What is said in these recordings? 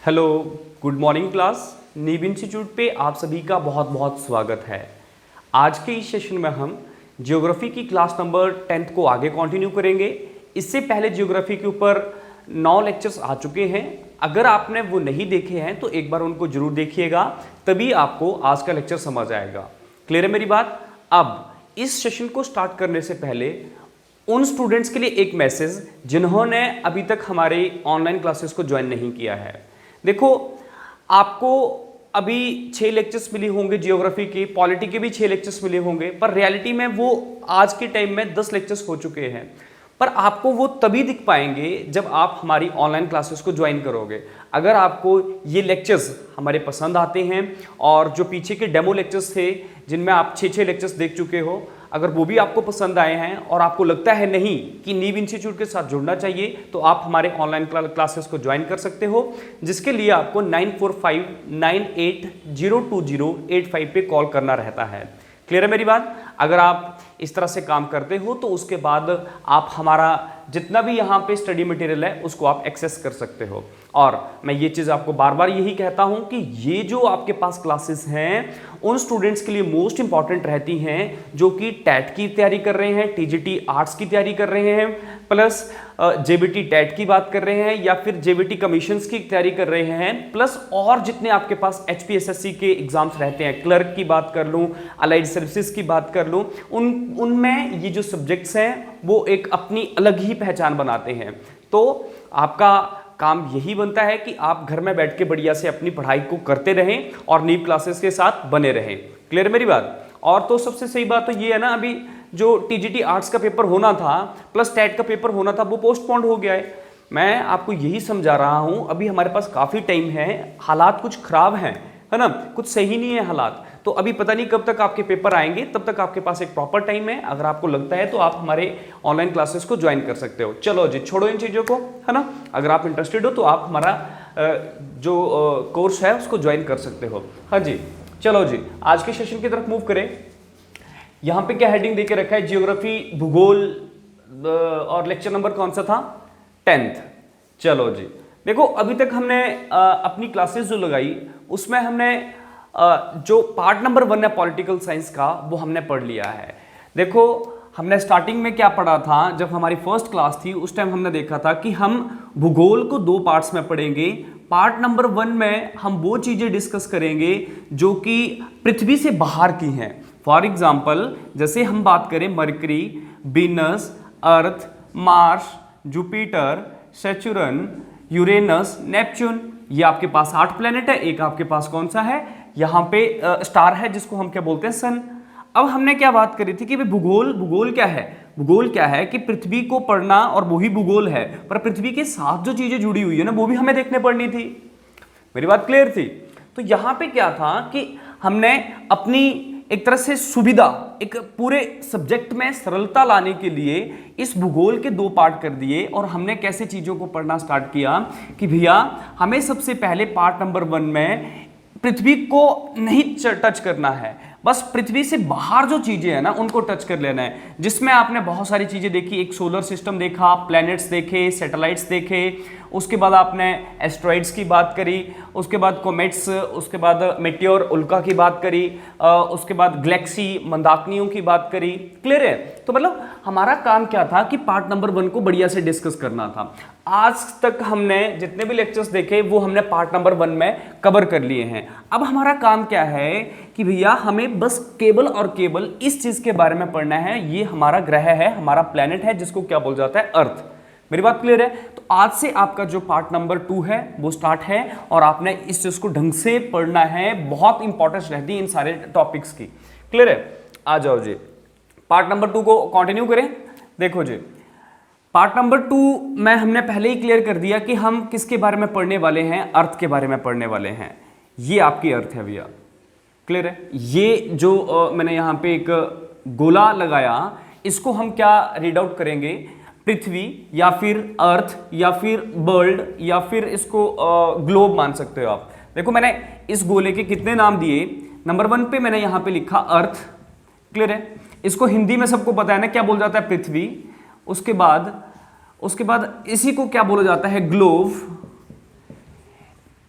Hello, good morning class. नीव institute पे आप सभी का बहुत बहुत स्वागत है। आज के इस सेशन में हम ज्योग्राफी की क्लास नंबर 10th को आगे कंटिन्यू करेंगे। इससे पहले ज्योग्राफी के ऊपर 9 लेक्चर्स आ चुके हैं। अगर आपने वो नहीं देखे हैं तो एक बार उनको जरूर देखिएगा, तभी आपको आज का लेक्चर समझ आएगा। क्लियर है मेरी बात? अब इस सेशन को स्टार्ट करने से पहले उन स्टूडेंट्स के लिए एक मैसेज जिन्होंने अभी तक हमारे ऑनलाइन क्लासेस को ज्वाइन नहीं किया है। देखो, आपको अभी 6 लेक्चर्स मिली होंगे जियोग्राफी के, पॉलिटी के भी 6 लेक्चर्स मिले होंगे, पर रियलिटी में वो आज के टाइम में 10 लेक्चर्स हो चुके हैं। पर आपको वो तभी दिख पाएंगे जब आप हमारी ऑनलाइन क्लासेस को ज्वाइन करोगे। अगर आपको ये लेक्चर्स हमारे पसंद आते हैं और जो पीछे के डेमो लेक्चर्स थे जिनमें आप 6 लेक्चर्स देख चुके हो, अगर वो भी आपको पसंद आए हैं और आपको लगता है नहीं कि नीव इंस्टीट्यूट के साथ जुड़ना चाहिए, तो आप हमारे ऑनलाइन क्लासेस को ज्वाइन कर सकते हो, जिसके लिए आपको 9459802085 पे कॉल करना रहता है। क्लियर है मेरी बात? अगर आप इस तरह से काम करते हो तो उसके बाद आप हमारा जितना भी यहाँ पे स्टडी मटेरियल है उसको आप एक्सेस कर सकते हो। और मैं ये चीज़ आपको बार बार यही कहता हूँ कि ये जो आपके पास क्लासेस हैं उन स्टूडेंट्स के लिए मोस्ट इंपॉर्टेंट रहती हैं जो कि टैट की तैयारी कर रहे हैं, टीजीटी आर्ट्स की तैयारी कर रहे हैं, प्लस जेबीटी टैट की बात कर रहे हैं, या फिर जेबीटी कमीशंस की तैयारी कर रहे हैं, प्लस और जितने आपके पास एचपीएसएससी के एग्जाम्स रहते हैं, क्लर्क की बात कर लूँ, अलाइड सर्विसेज की बात कर लूँ, उनमें ये जो सब्जेक्ट्स हैं वो एक अपनी अलग ही पहचान बनाते हैं। तो आपका काम यही बनता है कि आप घर में बैठ के बढ़िया से अपनी पढ़ाई को करते रहें और नीव क्लासेस के साथ बने रहें। क्लियर मेरी बात? और तो सबसे सही बात तो ये है ना, अभी जो टीजीटी आर्ट्स का पेपर होना था प्लस टैट का पेपर होना था वो पोस्टपोन्ड हो गया है। मैं आपको यही समझा रहा हूँ, अभी हमारे पास काफ़ी टाइम है, हालात कुछ खराब हैं, है ना, कुछ सही नहीं है हालात, तो अभी पता नहीं कब तक आपके पेपर आएंगे, तब तक आपके पास एक प्रॉपर टाइम है। अगर आपको लगता है तो आप हमारे ऑनलाइन क्लासेस को ज्वाइन कर सकते हो। चलो जी, छोड़ो इन चीज़ों को, है ना। अगर आप इंटरेस्टेड हो तो आप हमारा जो कोर्स है उसको ज्वाइन कर सकते हो। हाँ जी, चलो जी, आज के सेशन की तरफ मूव करें। यहाँ पे क्या हेडिंग देके रखा है? जियोग्राफी, भूगोल, और लेक्चर नंबर कौन सा था? 10th। चलो जी, देखो अभी तक हमने अपनी क्लासेस जो लगाई उसमें हमने जो पार्ट नंबर 1 है पॉलिटिकल साइंस का वो हमने पढ़ लिया है। देखो, हमने स्टार्टिंग में क्या पढ़ा था, जब हमारी फर्स्ट क्लास थी उस टाइम हमने देखा था कि हम भूगोल को 2 पार्ट्स में पढ़ेंगे। पार्ट नंबर 1 में हम वो चीज़ें डिस्कस करेंगे जो कि पृथ्वी से बाहर की हैं। फॉर एग्जाम्पल, जैसे हम बात करें Mercury, Venus, Earth, Mars, Jupiter, Saturn, Uranus, Neptune, ये आपके पास 8 प्लेनेट है। एक आपके पास कौन सा है? यहाँ पे स्टार है जिसको हम क्या बोलते हैं? सन। अब हमने क्या बात करी थी कि भूगोल क्या है? भूगोल क्या है कि पृथ्वी को पढ़ना, और वही भूगोल है, पर पृथ्वी के साथ जो चीजें जुड़ी हुई है ना वो भी हमें देखने पड़नी थी। मेरी बात क्लियर थी? तो यहाँ पे क्या था कि हमने अपनी एक तरह से सुविधा, एक पूरे सब्जेक्ट में सरलता लाने के लिए इस भूगोल के 2 पार्ट कर दिए। और हमने कैसे चीज़ों को पढ़ना स्टार्ट किया कि भैया हमें सबसे पहले पार्ट नंबर 1 में पृथ्वी को नहीं टच करना है, बस पृथ्वी से बाहर जो चीज़ें हैं ना उनको टच कर लेना है, जिसमें आपने बहुत सारी चीज़ें देखी। एक सोलर सिस्टम देखा, प्लैनेट्स देखे, सैटेलाइट्स देखे, उसके बाद आपने एस्ट्रॉइड्स की बात करी, उसके बाद कोमेट्स, उसके बाद मेटियोर उल्का की बात करी, उसके बाद गैलेक्सी मंदाकिनियों की बात करी। क्लियर है? तो मतलब हमारा काम क्या था कि पार्ट नंबर 1 को बढ़िया से डिस्कस करना था। आज तक हमने जितने भी लेक्चर्स देखे वो हमने पार्ट नंबर 1 में कवर कर लिए हैं। अब हमारा काम क्या है कि भैया हमें बस केवल और केवल इस चीज़ के बारे में पढ़ना है। ये हमारा ग्रह है, हमारा प्लेनेट है, जिसको क्या बोल जाता है? अर्थ। मेरी बात क्लियर है? तो आज से आपका जो पार्ट नंबर 2 है वो स्टार्ट है और आपने इस चीज़ को ढंग से पढ़ना है। बहुत इंपॉर्टेंस रहती है इन सारे टॉपिक्स की। क्लियर है? आ जाओ जी, पार्ट नंबर 2 को कंटिन्यू करें। देखो जी, पार्ट नंबर 2 में हमने पहले ही क्लियर कर दिया कि हम किसके बारे में पढ़ने वाले हैं? अर्थ के बारे में पढ़ने वाले हैं। ये आपकी अर्थ है भैया। क्लियर है? ये जो मैंने यहाँ पे एक गोला लगाया, इसको हम क्या रीड आउट करेंगे? पृथ्वी, या फिर अर्थ, या फिर वर्ल्ड, या फिर इसको ग्लोब मान सकते हो आप। देखो मैंने इस गोले के कितने नाम दिए। नंबर 1 पे मैंने यहाँ पे लिखा अर्थ। क्लियर है? इसको हिंदी में सबको पता है ना क्या बोल जाता है? पृथ्वी। उसके बाद इसी को क्या बोला जाता है? ग्लोब।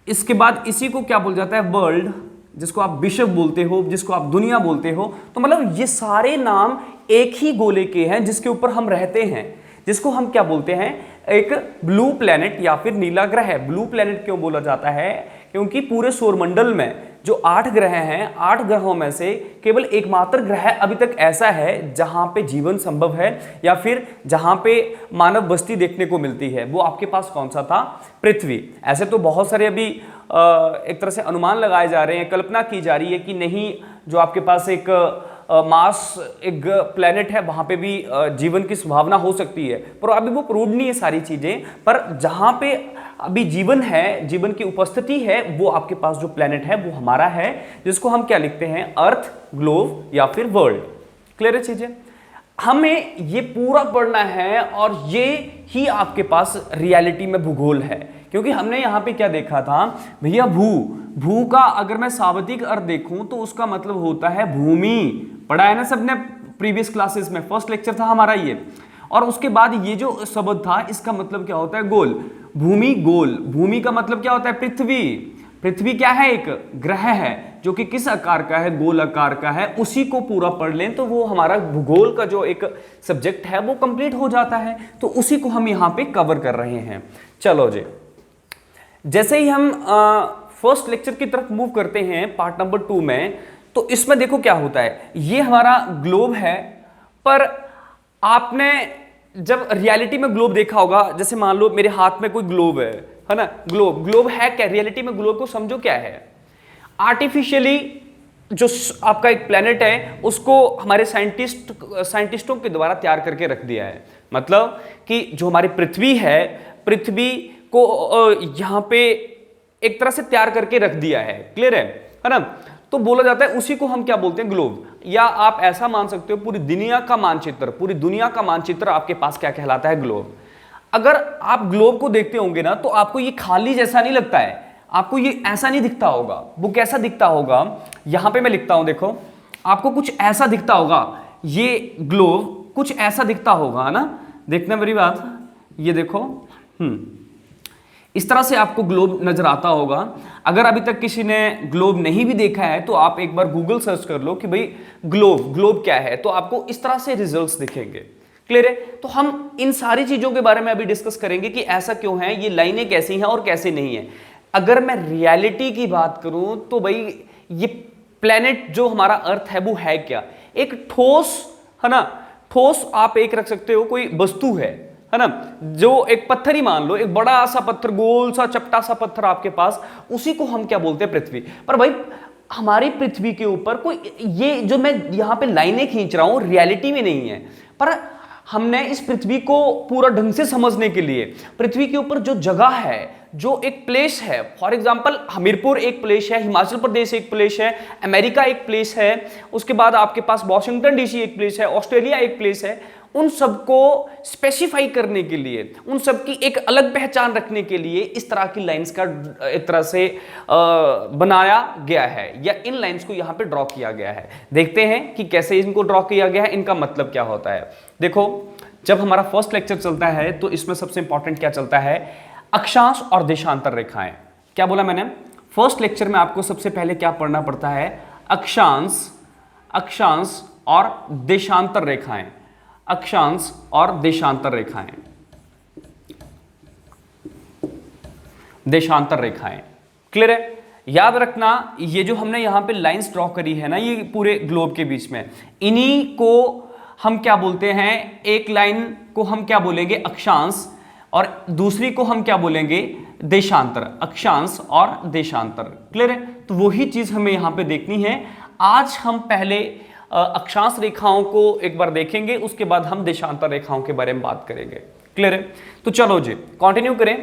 इसके बाद इसी को क्या बोल जाता है, वर्ल्ड, जिसको आप विश्व बोलते हो, जिसको आप दुनिया बोलते हो। तो मतलब ये सारे नाम एक ही गोले के हैं जिसके ऊपर हम रहते हैं, जिसको हम क्या बोलते हैं, एक ब्लू प्लेनेट या फिर नीला ग्रह। ब्लू प्लेनेट क्यों बोला जाता है, क्योंकि पूरे सौरमंडल में जो 8 ग्रह हैं, 8 ग्रहों में से केवल एकमात्र ग्रह अभी तक ऐसा है जहां पे जीवन संभव है या फिर जहां पे मानव बस्ती देखने को मिलती है। वो आपके पास कौन सा था, पृथ्वी। ऐसे तो बहुत सारे अभी एक तरह से अनुमान लगाए जा रहे हैं, कल्पना की जा रही है कि नहीं, जो आपके पास एक मार्स एक प्लेनेट है, वहां पे भी जीवन की संभावना हो सकती है, पर अभी वो प्रूव नहीं है सारी चीजें। पर जहां पे अभी जीवन है, जीवन की उपस्थिति है, वो आपके पास जो प्लेनेट है वो हमारा है, जिसको हम क्या लिखते हैं, अर्थ, ग्लोब या फिर वर्ल्ड। क्लियर है चीजें? हमें ये पूरा पढ़ना है और ये ही आपके पास रियलिटी में भूगोल है। क्योंकि हमने यहां पे क्या देखा था भैया, भू का अगर मैं शाब्दिक अर्थ देखूं तो उसका मतलब होता है भूमि। पढ़ा है ना सबने प्रीवियस क्लासेस में, फर्स्ट लेक्चर था हमारा ये। और उसके बाद ये जो शब्द था, इसका मतलब क्या होता है, गोल। भूमि गोल, भूमि का मतलब क्या होता है, पृथ्वी। पृथ्वी क्या है, एक ग्रह है जो कि किस आकार का है, गोल आकार का है। उसी को पूरा पढ़ लें तो वो हमारा भूगोल का जो एक सब्जेक्ट है वो कंप्लीट हो जाता है। तो उसी को हम यहाँ पे कवर कर रहे हैं। चलो जी, जैसे ही हम फर्स्ट लेक्चर की तरफ मूव करते हैं पार्ट नंबर 2 में, तो इसमें देखो क्या होता है, ये हमारा ग्लोब है। पर आपने जब रियलिटी में ग्लोब देखा होगा, जैसे मान लो मेरे हाथ में कोई ग्लोब है ना, ग्लोब है क्या, रियलिटी में ग्लोब को समझो क्या है, आर्टिफिशियली जो आपका एक प्लेनेट है उसको हमारे साइंटिस्टों के द्वारा तैयार करके रख दिया है। मतलब कि जो हमारी पृथ्वी है, पृथ्वी को यहां पे एक तरह से तैयार करके रख दिया है। क्लियर है ना? तो बोला जाता है उसी को हम क्या बोलते हैं, ग्लोब। या आप ऐसा मान सकते हो पूरी दुनिया का मानचित्र, पूरी दुनिया का मानचित्र आपके पास क्या कहलाता है, ग्लोब। अगर आप ग्लोब को देखते होंगे ना तो आपको ये खाली जैसा नहीं लगता है, आपको ये ऐसा नहीं दिखता होगा। वो कैसा दिखता होगा, यहां पे मैं लिखता हूं, देखो आपको कुछ ऐसा दिखता होगा, ये ग्लोब कुछ ऐसा दिखता होगा ना। देखना मेरी बात, ये देखो, इस तरह से आपको ग्लोब नजर आता होगा। अगर अभी तक किसी ने ग्लोब नहीं भी देखा है तो आप एक बार गूगल सर्च कर लो कि भाई ग्लोब क्या है, तो आपको इस तरह से रिजल्ट्स दिखेंगे। क्लियर है? तो हम इन सारी चीजों के बारे में अभी डिस्कस करेंगे कि ऐसा क्यों है, ये लाइनें कैसी हैं और कैसे नहीं है। अगर मैं रियलिटी की बात करूं तो भाई ये प्लेनेट जो हमारा अर्थ है वो है क्या, एक ठोस है ना, ठोस आप एक रख सकते हो, कोई वस्तु है ना, जो एक पत्थर ही मान लो, एक बड़ा सा पत्थर, गोल सा चपटा सा पत्थर आपके पास, उसी को हम क्या बोलते हैं, पृथ्वी। पर भाई हमारी पृथ्वी के ऊपर कोई, ये जो मैं यहां पे लाइनें खींच रहा हूं रियलिटी में नहीं है, पर हमने इस पृथ्वी को पूरा ढंग से समझने के लिए पृथ्वी के ऊपर जो जगह है, जो एक प्लेस है, फॉर एग्जांपल हमीरपुर एक प्लेस है, हिमाचल प्रदेश एक प्लेस है, अमेरिका एक प्लेस है, उसके बाद आपके पास वॉशिंगटन डीसी एक प्लेस है, ऑस्ट्रेलिया एक प्लेस है। उन सबको स्पेसिफाई करने के लिए, उन सब की एक अलग पहचान रखने के लिए इस तरह की लाइंस का एक तरह से बनाया गया है, या इन लाइंस को यहां पे ड्रॉ किया गया है। देखते हैं कि कैसे इनको ड्रॉ किया गया है, इनका मतलब क्या होता है। देखो, जब हमारा फर्स्ट लेक्चर चलता है तो इसमें सबसे इंपॉर्टेंट क्या चलता है, अक्षांश और देशांतर रेखाएं। क्या बोला मैंने, फर्स्ट लेक्चर में आपको सबसे पहले क्या पढ़ना पड़ता है, अक्षांश और देशांतर रेखाएं, अक्षांश और देशांतर रेखाएं, देशांतर रेखाएं। क्लियर है? याद रखना, ये जो हमने यहां पे लाइंस ड्रॉ करी है ना, ये पूरे ग्लोब के बीच में, इन्हीं को हम क्या बोलते हैं, एक लाइन को हम क्या बोलेंगे, अक्षांश, और दूसरी को हम क्या बोलेंगे, देशांतर। अक्षांश और देशांतर। क्लियर है? तो वही चीज हमें यहां पे देखनी है। आज हम पहले अक्षांश रेखाओं को एक बार देखेंगे, उसके बाद हम देशांतर रेखाओं के बारे में बात करेंगे। क्लियर है? तो चलो जी कंटिन्यू करें।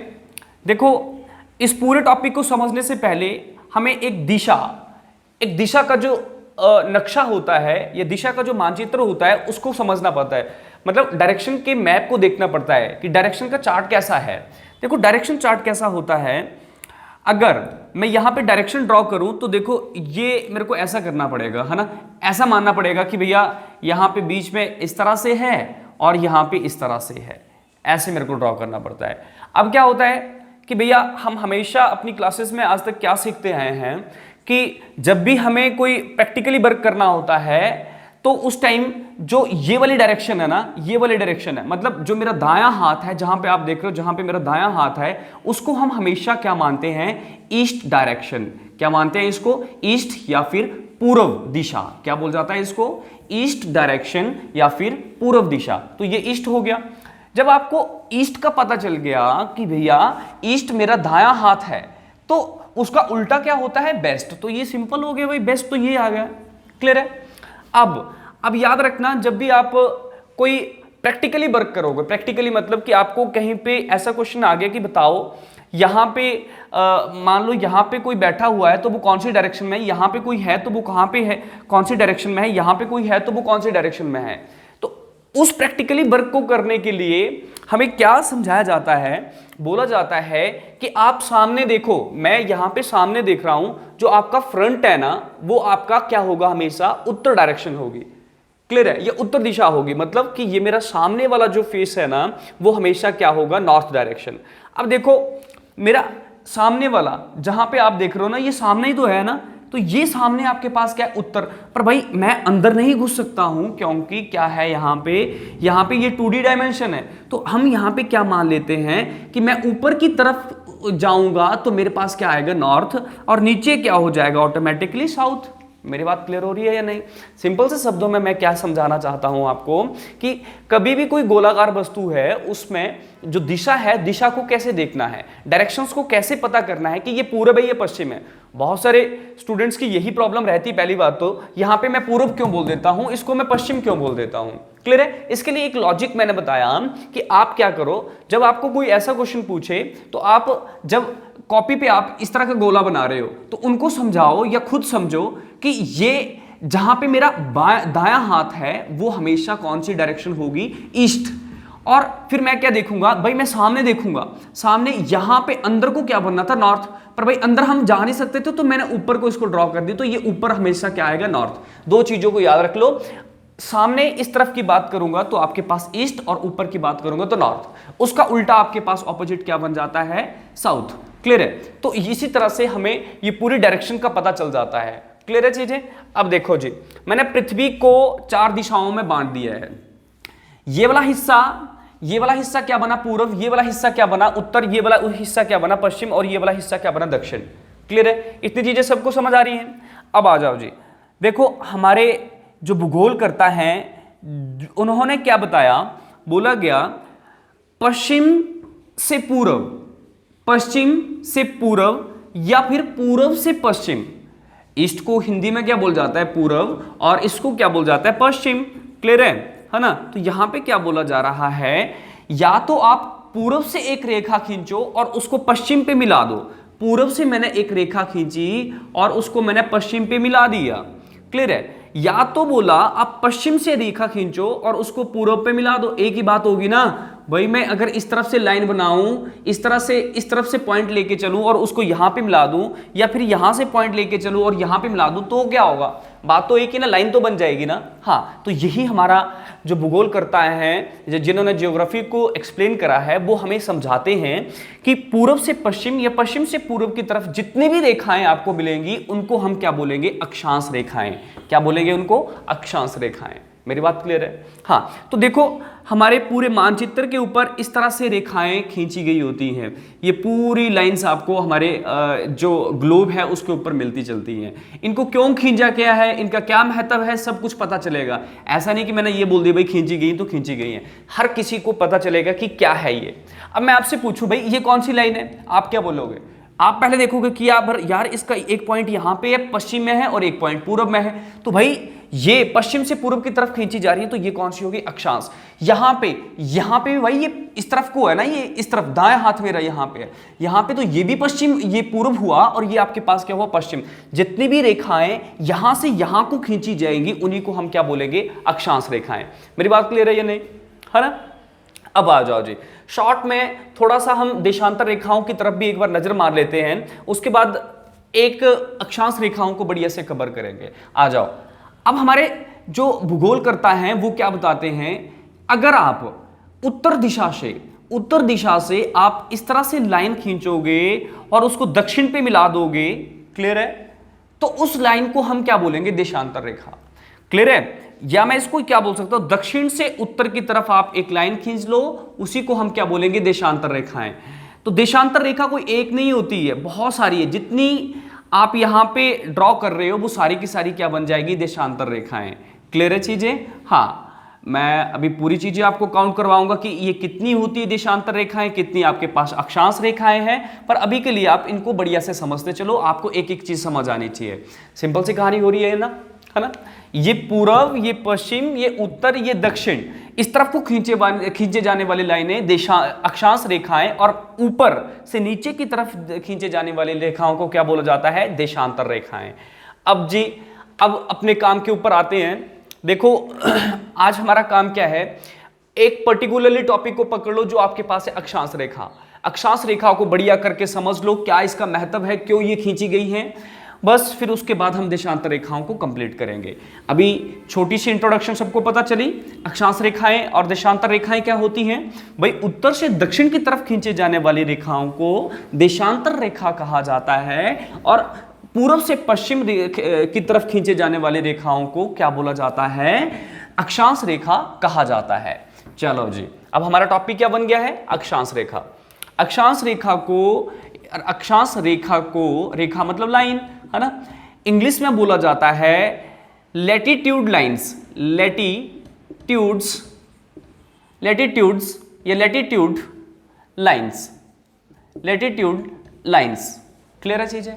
देखो, इस पूरे टॉपिक को समझने से पहले हमें एक दिशा का जो नक्शा होता है, या दिशा का जो मानचित्र होता है, उसको समझना पड़ता है। मतलब डायरेक्शन के मैप को देखना पड़ता है कि डायरेक्शन का चार्ट कैसा है। देखो, डायरेक्शन चार्ट कैसा होता है, अगर मैं यहां पे डायरेक्शन ड्रॉ करूं तो देखो ये मेरे को ऐसा करना पड़ेगा, है ना, ऐसा मानना पड़ेगा कि भैया यहां पे बीच में इस तरह से है और यहां पे इस तरह से है, ऐसे मेरे को ड्रॉ करना पड़ता है। अब क्या होता है कि भैया हम हमेशा अपनी क्लासेस में आज तक क्या सीखते आए हैं कि जब भी हमें कोई प्रैक्टिकली वर्क करना होता है तो उस टाइम जो ये वाली डायरेक्शन है ना, ये वाली डायरेक्शन है, मतलब जो मेरा दायां हाथ है, जहां पे आप देख रहे हो जहां पे मेरा दायां हाथ है, उसको हम हमेशा क्या मानते हैं, ईस्ट डायरेक्शन। क्या मानते हैं इसको, ईस्ट या फिर पूर्व दिशा। क्या बोल जाता है इसको, ईस्ट डायरेक्शन या फिर पूर्व दिशा। तो ये ईस्ट हो गया। जब आपको ईस्ट का पता चल गया कि भैया ईस्ट मेरा दायां हाथ है, तो उसका उल्टा क्या होता है, वेस्ट। तो ये सिंपल हो गया भाई, वेस्ट तो ये आ गया। क्लियर है। अब याद रखना, जब भी आप कोई प्रैक्टिकली वर्क करोगे, प्रैक्टिकली मतलब कि आपको कहीं पे ऐसा क्वेश्चन आ गया कि बताओ यहाँ पे मान लो यहाँ पे कोई बैठा हुआ है तो वो कौन सी डायरेक्शन में है, यहाँ पे कोई है तो वो कहाँ पे है, कौन सी डायरेक्शन में है, यहाँ पे कोई है तो वो कौन सी डायरेक्शन में है। तो उस प्रैक्टिकली वर्क को करने के लिए हमें क्या समझाया जाता है, बोला जाता है कि आप सामने देखो, मैं यहाँ पे सामने देख रहा हूं, जो आपका फ्रंट है ना वो आपका क्या होगा, हमेशा उत्तर डायरेक्शन होगी। क्लियर है, ये उत्तर दिशा होगी, मतलब कि ये मेरा सामने वाला जो फेस है ना वो हमेशा क्या होगा, नॉर्थ डायरेक्शन। अब देखो मेरा सामने वाला जहां पे आप देख रहे हो ना, ये सामने ही तो है ना, तो ये सामने आपके पास क्या है, उत्तर। पर भाई मैं अंदर नहीं घुस सकता हूं, क्योंकि क्या है यहाँ पे ये 2D डायमेंशन है। तो हम यहाँ पे क्या मान लेते हैं कि मैं ऊपर की तरफ जाऊंगा तो मेरे पास क्या आएगा, नॉर्थ, और नीचे क्या हो जाएगा ऑटोमेटिकली, साउथ। मेरी बात क्लियर हो रही है या नहीं। सिंपल से शब्दों में मैं क्या समझाना चाहता हूं आपको कि कभी भी कोई गोलाकार वस्तु है, उसमें जो दिशा है, दिशा को कैसे देखना है, डायरेक्शंस को कैसे पता करना है कि ये पूरब है, ये पश्चिम है। बहुत सारे स्टूडेंट्स की यही प्रॉब्लम रहती है। पहली बात तो यहाँ पे मैं पूरब क्यों बोल देता हूं, इसको मैं पश्चिम क्यों बोल देता हूं। क्लियर है। इसके लिए एक लॉजिक मैंने बताया कि आप क्या करो, जब आपको कोई ऐसा क्वेश्चन पूछे तो आप जब कॉपी पे आप इस तरह का गोला बना रहे हो तो उनको समझाओ या खुद समझो कि ये जहां पे मेरा दायां हाथ है वो हमेशा कौन सी डायरेक्शन होगी, ईस्ट। और फिर मैं क्या देखूंगा भाई, मैं सामने देखूंगा, सामने यहां पे अंदर को क्या बनना था, नॉर्थ। पर भाई अंदर हम जा नहीं सकते थे तो मैंने ऊपर को इसको ड्रॉ कर दी, तो ये ऊपर हमेशा क्या आएगा, नॉर्थ। दो चीजों को याद रख लो, सामने इस तरफ की बात करूंगा तो आपके पास ईस्ट, और ऊपर की बात करूंगा तो नॉर्थ। उसका उल्टा आपके पास ऑपोजिट क्या बन जाता है, साउथ। क्लियर है। तो इसी तरह से हमें ये पूरी डायरेक्शन का पता चल जाता है। क्लियर है चीजें। अब देखो जी, मैंने पृथ्वी को 4 दिशाओं में बांट दिया है। ये वाला हिस्सा क्या बना, पूर्व। ये वाला हिस्सा क्या बना, उत्तर। ये वाला हिस्सा क्या बना, पश्चिम। और ये वाला हिस्सा क्या बना, दक्षिण। क्लियर है। इतनी चीजें सबको समझ आ रही हैं। अब आ जाओ जी, देखो हमारे जो भूगोल करता है उन्होंने क्या बताया, बोला गया पश्चिम से पूर्व, पश्चिम से पूर्व या फिर पूर्व से पश्चिम। ईस्ट को हिंदी में क्या बोल जाता है, पूर्व, और इसको क्या बोल जाता है, पश्चिम। क्लियर है ना। तो यहां पे क्या बोला जा रहा है, या तो आप पूर्व से एक रेखा खींचो और उसको पश्चिम पे मिला दो। पूर्व से मैंने एक रेखा खींची और उसको मैंने पश्चिम पे मिला दिया। क्लियर है। या तो बोला आप पश्चिम से रेखा खींचो और उसको पूर्व पे मिला दो। एक ही बात होगी ना भाई। मैं अगर इस तरफ से लाइन बनाऊं, इस तरफ से पॉइंट लेके चलूं और उसको यहां पे मिला दूं, या फिर यहां से पॉइंट लेके चलूं और यहां पे मिला दूं, तो क्या होगा, बात तो एक ही ना, लाइन तो बन जाएगी ना। हाँ, तो यही हमारा जो भूगोल करता है, जिन्होंने ज्योग्राफी को एक्सप्लेन करा है, वो हमें समझाते हैं कि पूर्व से पश्चिम या पश्चिम से पूर्व की तरफ जितनी भी रेखाएं आपको मिलेंगी उनको हम क्या बोलेंगे, अक्षांश रेखाएं। क्या बोलेंगे उनको, अक्षांश रेखाएं। मेरी बात क्लियर है। हाँ, तो देखो हमारे पूरे मानचित्र के ऊपर इस तरह से रेखाएं खींची गई होती हैं। ये पूरी लाइंस आपको हमारे जो ग्लोब है उसके ऊपर मिलती चलती हैं। इनको क्यों खींचा गया है, इनका क्या महत्व है, सब कुछ पता चलेगा। ऐसा नहीं कि मैंने ये बोल दिया भाई खींची गई तो खींची गई है, हर किसी को पता चलेगा कि क्या है ये। अब मैं आपसे पूछूं भाई ये कौन सी लाइन है, आप क्या बोलोगे? आप पहले देखोगे कि यार इसका एक पॉइंट यहाँ पे है पश्चिम में है और एक पॉइंट पूर्व में है, तो भाई ये पश्चिम से पूर्व की तरफ खींची जा रही है, तो ये कौन सी होगी, अक्षांश। यहाँ पे भी भाई ये इस तरफ को है ना, ये इस तरफ दाएं हाथ मेरा यहाँ पे है, यहाँ पे तो ये भी पश्चिम, ये पूर्व हुआ और ये आपके पास क्या हुआ, पश्चिम। जितनी भी रेखाएं यहां से यहां को खींची जाएंगी उन्हीं को हम क्या बोलेंगे, अक्षांश रेखाएं। मेरी बात क्लियर है या नहीं, है ना। अब आ जाओ जी, शॉर्ट में थोड़ा सा हम देशांतर रेखाओं की तरफ भी एक बार नजर मार लेते हैं, उसके बाद एक अक्षांश रेखाओं को बढ़िया से कवर करेंगे। आ जाओ, अब हमारे जो भूगोल करता है वो क्या बताते हैं, अगर आप उत्तर दिशा से उत्तर दिशा से आप इस तरह से लाइन खींचोगे और उसको दक्षिण पे मिला दोगे, क्लियर है, तो उस लाइन को हम क्या बोलेंगे, देशांतर रेखा। क्लियर है? या मैं इसको क्या बोल सकता हूं, दक्षिण से उत्तर की तरफ आप एक लाइन खींच लो, उसी को हम क्या बोलेंगे, देशांतर रेखाएं। तो देशांतर रेखा कोई एक नहीं होती है, बहुत सारी है। जितनी आप यहां पे ड्रॉ कर रहे हो वो सारी की सारी क्या बन जाएगी, देशांतर रेखाएं। क्लियर है चीजें? हाँ, मैं अभी पूरी चीजें आपको काउंट करवाऊंगा कि ये कितनी होती है देशांतर रेखाएं, कितनी आपके पास अक्षांश रेखाएं हैं, पर अभी के लिए आप इनको बढ़िया से समझते चलो, आपको एक एक चीज समझ आनी चाहिए। सिंपल सी कहानी हो रही है ना, है ना? ये पूर्व, ये पश्चिम, ये उत्तर, ये दक्षिण, इस तरफ को खींचे जाने वाली लाइनें अक्षांश रेखाएं, और ऊपर से नीचे की तरफ खींचे जाने वाली रेखाओं को क्या बोला जाता है, देशांतर रेखाएं। अब जी, अब अपने काम के ऊपर आते हैं। देखो आज हमारा काम क्या है, एक पर्टिकुलरली टॉपिक को पकड़ लो जो आपके पास है, अक्षांश रेखा। अक्षांश रेखाओं को बढ़िया करके समझ लो, क्या इसका महत्व है, क्यों ये खींची गई है, बस फिर उसके बाद हम देशांतर रेखाओं को कंप्लीट करेंगे। अभी छोटी सी इंट्रोडक्शन सबको पता चली, अक्षांश रेखाएं और देशांतर रेखाएं क्या होती हैं। भाई, उत्तर से दक्षिण की तरफ खींचे जाने वाली रेखाओं को देशांतर रेखा कहा जाता है, और पूर्व से पश्चिम की तरफ खींचे जाने वाली रेखाओं को क्या बोला जाता है, अक्षांश रेखा कहा जाता है। चलो जी, अब हमारा टॉपिक क्या बन गया है, अक्षांश रेखा। अक्षांश रेखा को रेखा मतलब लाइन, है ना, इंग्लिश में बोला जाता है लैटिट्यूड लाइंस, लैटिट्यूड्स या लैटिट्यूड लाइंस। क्लियर है चीजें?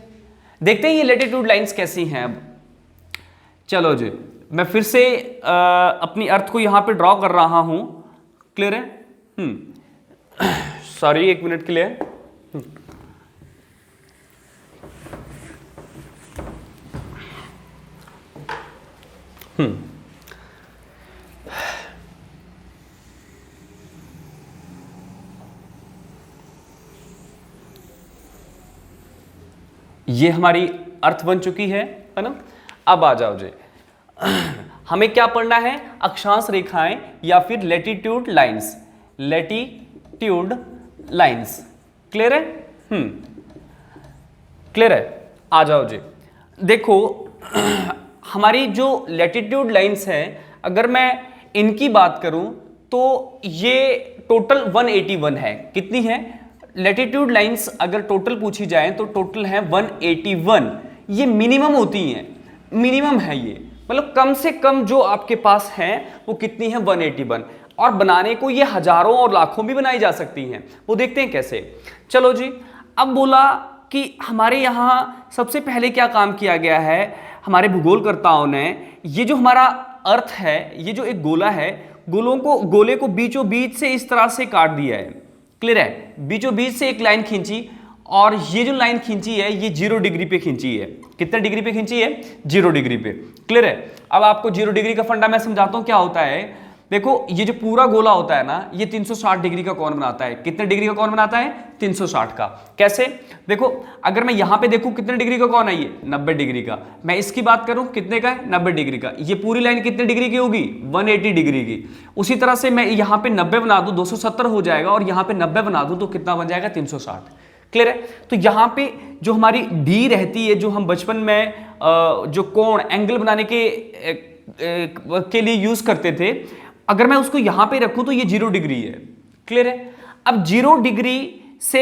देखते हैं ये लैटिट्यूड लाइंस कैसी हैं। अब चलो जी, मैं फिर से अपनी अर्थ को यहां पे ड्रॉ कर रहा हूं। क्लियर है? सॉरी, एक मिनट के लिए। ये हमारी अर्थ बन चुकी है ना? अब आ जाओ जी, हमें क्या पढ़ना है, अक्षांश रेखाएं या फिर लैटिट्यूड लाइंस। क्लियर है? क्लियर है? आ जाओ जी। देखो हमारी जो लैटिट्यूड लाइंस है, अगर मैं इनकी बात करूं तो ये टोटल 181 है। कितनी है लैटिट्यूड लाइंस? अगर टोटल पूछी जाए तो टोटल है 181। ये मिनिमम होती हैं, मिनिमम है ये, मतलब कम से कम जो आपके पास है वो कितनी है, 181। और बनाने को ये हजारों और लाखों भी बनाई जा सकती हैं, वो देखते हैं कैसे। चलो जी, अब बोला कि हमारे यहाँ सबसे पहले क्या काम किया गया है, हमारे भूगोलकर्ताओं ने ये जो हमारा अर्थ है, ये जो एक गोला है, गोले को बीचों बीच से इस तरह से काट दिया है। क्लियर है? बीचों बीच से एक लाइन खींची, और ये जो लाइन खींची है ये 0 डिग्री पे खींची है। कितने डिग्री पे खींची है? 0 डिग्री पे। क्लियर है? अब आपको 0 डिग्री का फंडा मैं समझाता हूं क्या होता है। देखो, ये जो पूरा गोला होता है ना, ये 360 डिग्री का कोण बनाता है। कितने डिग्री का कोण बनाता है? 360 का। कैसे? देखो, अगर मैं यहां पे देखूं कितने डिग्री का कोण है, ये 90 डिग्री का। मैं इसकी बात करूं कितने का है? 90 डिग्री का। ये पूरी लाइन कितने डिग्री की होगी? 180 डिग्री की। उसी तरह से मैं यहां पे 90 बना दूं, 270 हो जाएगा, और यहां पे 90 बना दूं तो कितना बन जाएगा? 360। क्लियर है? तो यहां पे जो हमारी डी रहती है, जो हम बचपन में जो कोण एंगल बनाने के लिए यूज करते थे, अगर मैं उसको यहां पे रखूं तो ये 0 डिग्री है। क्लियर है? अब 0 डिग्री से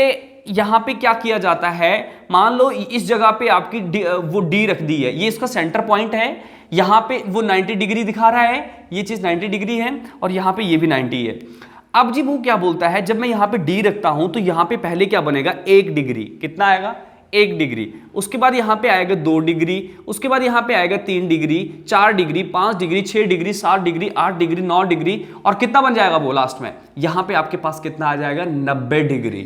यहां पे क्या किया जाता है, मान लो इस जगह पे आपकी वो डी रख दी है, ये इसका सेंटर पॉइंट है, यहां पे वो 90 डिग्री दिखा रहा है, ये चीज 90 डिग्री है, और यहां पे ये भी 90 है। अब जी वो क्या बोलता है, जब मैं यहां पे डी रखता हूं तो यहां पे पहले क्या बनेगा? 1 डिग्री। कितना आएगा? 1 डिग्री। उसके बाद यहां पे आएगा 2 डिग्री, उसके बाद यहां पे आएगा 3 degree, 4 degree, 5 degree, 6 degree, 7 degree, 8 degree, 9 degree, और कितना बन जाएगा वो लास्ट में? यहां पे आपके पास कितना आ जाएगा? 90 डिग्री।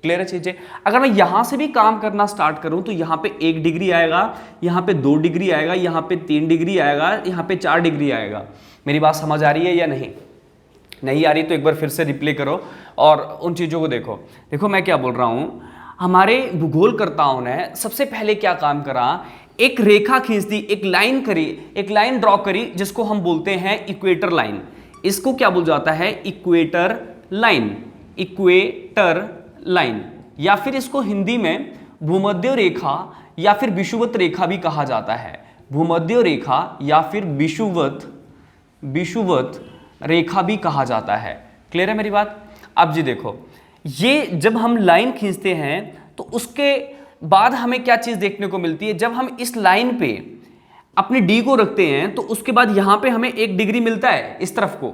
क्लियर है चीजें? अगर मैं यहां से भी काम करना स्टार्ट करूं तो यहां पे 1 डिग्री आएगा, यहां पे 2 डिग्री आएगा, यहां पे 3 डिग्री आएगा, यहां पे 4 डिग्री आएगा। मेरी बात समझ आ रही है या नहीं? नहीं आ रही तो एक बार फिर से रिप्ले करो और उन चीजों को देखो। देखो मैं क्या बोल रहा हूं, हमारे भूगोलकर्ताओं ने सबसे पहले क्या काम करा, एक रेखा खींच दी, एक लाइन करी, एक लाइन ड्रॉ करी, जिसको हम बोलते हैं इक्वेटर लाइन। इसको क्या बोल जाता है? Equator line. इक्वेटर लाइन, या फिर इसको हिंदी में भूमध्य रेखा या फिर विषुवत रेखा भी कहा जाता है। भूमध्य रेखा या फिर विषुवत रेखा भी कहा जाता है। क्लियर है मेरी बात? अब जी देखो, ये जब हम लाइन खींचते हैं तो उसके बाद हमें क्या चीज देखने को मिलती है, जब हम इस लाइन पे अपनी डी को रखते हैं तो उसके बाद यहां पे हमें 1 डिग्री मिलता है, इस तरफ को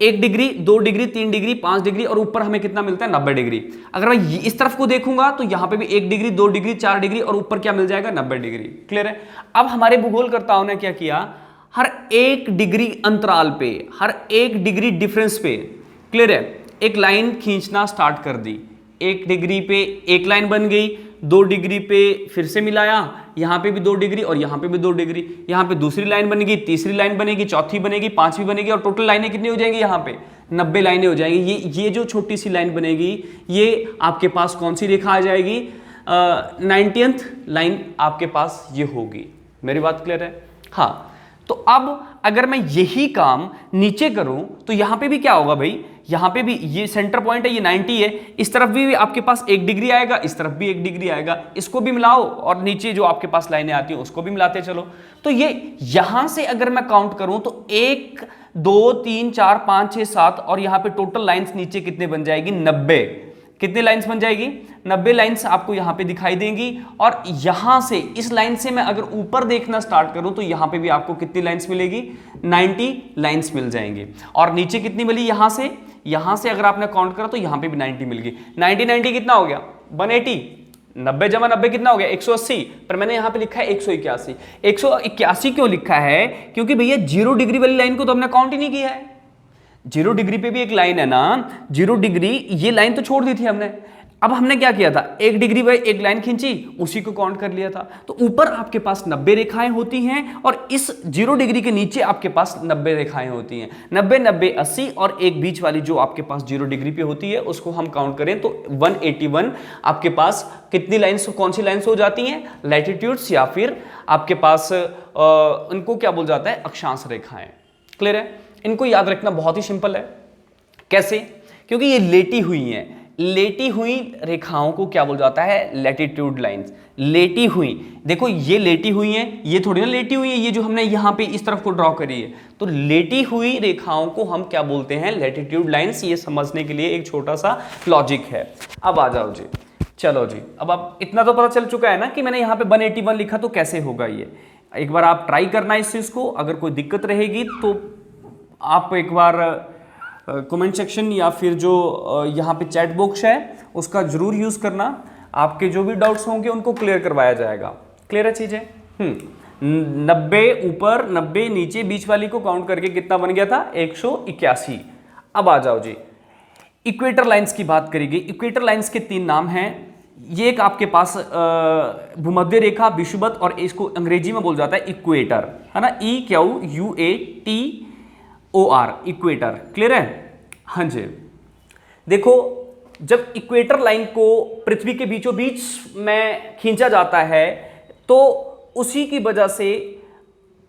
1 डिग्री, 2 डिग्री, 3 डिग्री, 5 डिग्री, और ऊपर हमें कितना मिलता है, 90 डिग्री। अगर मैं इस तरफ को देखूंगा तो यहां पे भी 1 डिग्री, 2 डिग्री, 4 डिग्री, और ऊपर क्या मिल जाएगा, 90 डिग्री। क्लियर है? अब हमारे भूगोलकर्ताओं ने क्या किया, हर 1 डिग्री अंतराल पे, हर 1 डिग्री डिफरेंस पे, क्लियर है, एक लाइन खींचना स्टार्ट कर दी। 1 डिग्री पे एक लाइन बन गई, 2 डिग्री पे फिर से मिलाया, यहाँ पे भी 2 डिग्री और यहाँ पे भी 2 डिग्री, यहाँ पे दूसरी लाइन बनेगी, तीसरी लाइन बनेगी, चौथी बनेगी, पांचवी बनेगी, और टोटल लाइनें कितनी हो जाएंगी, यहाँ पे 90 लाइनें हो जाएंगी। ये जो छोटी सी लाइन बनेगी, ये आपके पास कौन सी रेखा आ जाएगी, 90th लाइन आपके पास ये होगी। मेरी बात क्लियर है? हाँ। तो अब अगर मैं यही काम नीचे करूं तो यहां पे भी क्या होगा भाई, यहां पे भी ये सेंटर पॉइंट है, ये 90 है, इस तरफ भी आपके पास 1 डिग्री आएगा, इस तरफ भी 1 डिग्री आएगा, इसको भी मिलाओ और नीचे जो आपके पास लाइनें आती हैं उसको भी मिलाते चलो। तो ये यहां से अगर मैं काउंट करूं तो 1 2 3 4 5 6 7, और यहां पे टोटल लाइंस नीचे कितने बन जाएगी, 90। कितने लाइंस बन जाएगी, 90 लाइंस आपको यहां पे दिखाई देंगी। और यहां से, इस लाइन से मैं अगर ऊपर देखना स्टार्ट करूं तो यहां पे भी आपको कितनी लाइंस मिलेगी, 90 लाइंस मिल जाएंगी। और नीचे कितनी मिली, यहां से अगर आपने काउंट करा तो यहां पे भी 90 मिल गई। 90 कितना हो गया, 180। 90 जमा 90 कितना हो गया, 180। पर मैंने यहां पे लिखा है 181। 181 क्यों लिखा है, क्योंकि भैया 0 डिग्री वाली लाइन को तो हमने काउंट ही नहीं किया है। 0 डिग्री पे भी एक लाइन है ना, 0 डिग्री, ये लाइन तो छोड़ दी थी हमने। अब हमने क्या किया था, 1 डिग्री पे एक लाइन खींची, उसी को काउंट कर लिया था। तो ऊपर आपके पास 90 रेखाएं होती हैं और इस 0 डिग्री के नीचे आपके पास 90 रेखाएं होती हैं। 90 90 80, और एक बीच वाली जो आपके पास 0 डिग्री पे होती है उसको हम काउंट करें तो 181 आपके पास कितनी लाइन्स, कौन सी लाइन्स हो जाती हैं, लैटिट्यूड्स, या फिर आपके पास उनको क्या बोल जाता है, अक्षांश रेखाएं। क्लियर है? इनको याद रखना बहुत ही सिंपल है। कैसे? क्योंकि ये लेटी हुई हैं, लेटी हुई रेखाओं को क्या बोल जाता है, लैटिट्यूड लाइंस। लेटी हुई, देखो ये लेटी हुई हैं, ये थोड़ी ना लेटी हुई है, ये जो हमने यहाँ पे इस तरफ को ड्रॉ करी है, तो लेटी हुई रेखाओं को हम क्या बोलते हैं, लैटिट्यूड लाइंस। ये समझने के लिए एक छोटा सा लॉजिक है। अब आ जाओ जी, चलो जी, अब आप इतना तो पता चल चुका है ना कि मैंने यहाँ पे 181 लिखा तो कैसे होगा ये। एक बार आप ट्राई करना इस चीज को, अगर कोई दिक्कत रहेगी तो आप एक बार कमेंट सेक्शन या फिर जो यहाँ पे चैट बॉक्स है उसका जरूर यूज करना। आपके जो भी डाउट्स होंगे उनको क्लियर करवाया जाएगा। क्लियर है चीजें? 90 ऊपर, 90 नीचे, बीच वाली को काउंट करके कितना बन गया था, 181। अब आ जाओ जी, इक्वेटर लाइंस की बात करेंगे। इक्वेटर लाइंस के 3 नाम हैं। ये एक आपके पास भूमध्य रेखा, विषुवत, और इसको अंग्रेजी में बोल जाता है इक्वेटर, है ना, EQUATOR, इक्वेटर। क्लियर है? हाँ जी। देखो, जब इक्वेटर लाइन को पृथ्वी के बीचों बीच में खींचा जाता है तो उसी की वजह से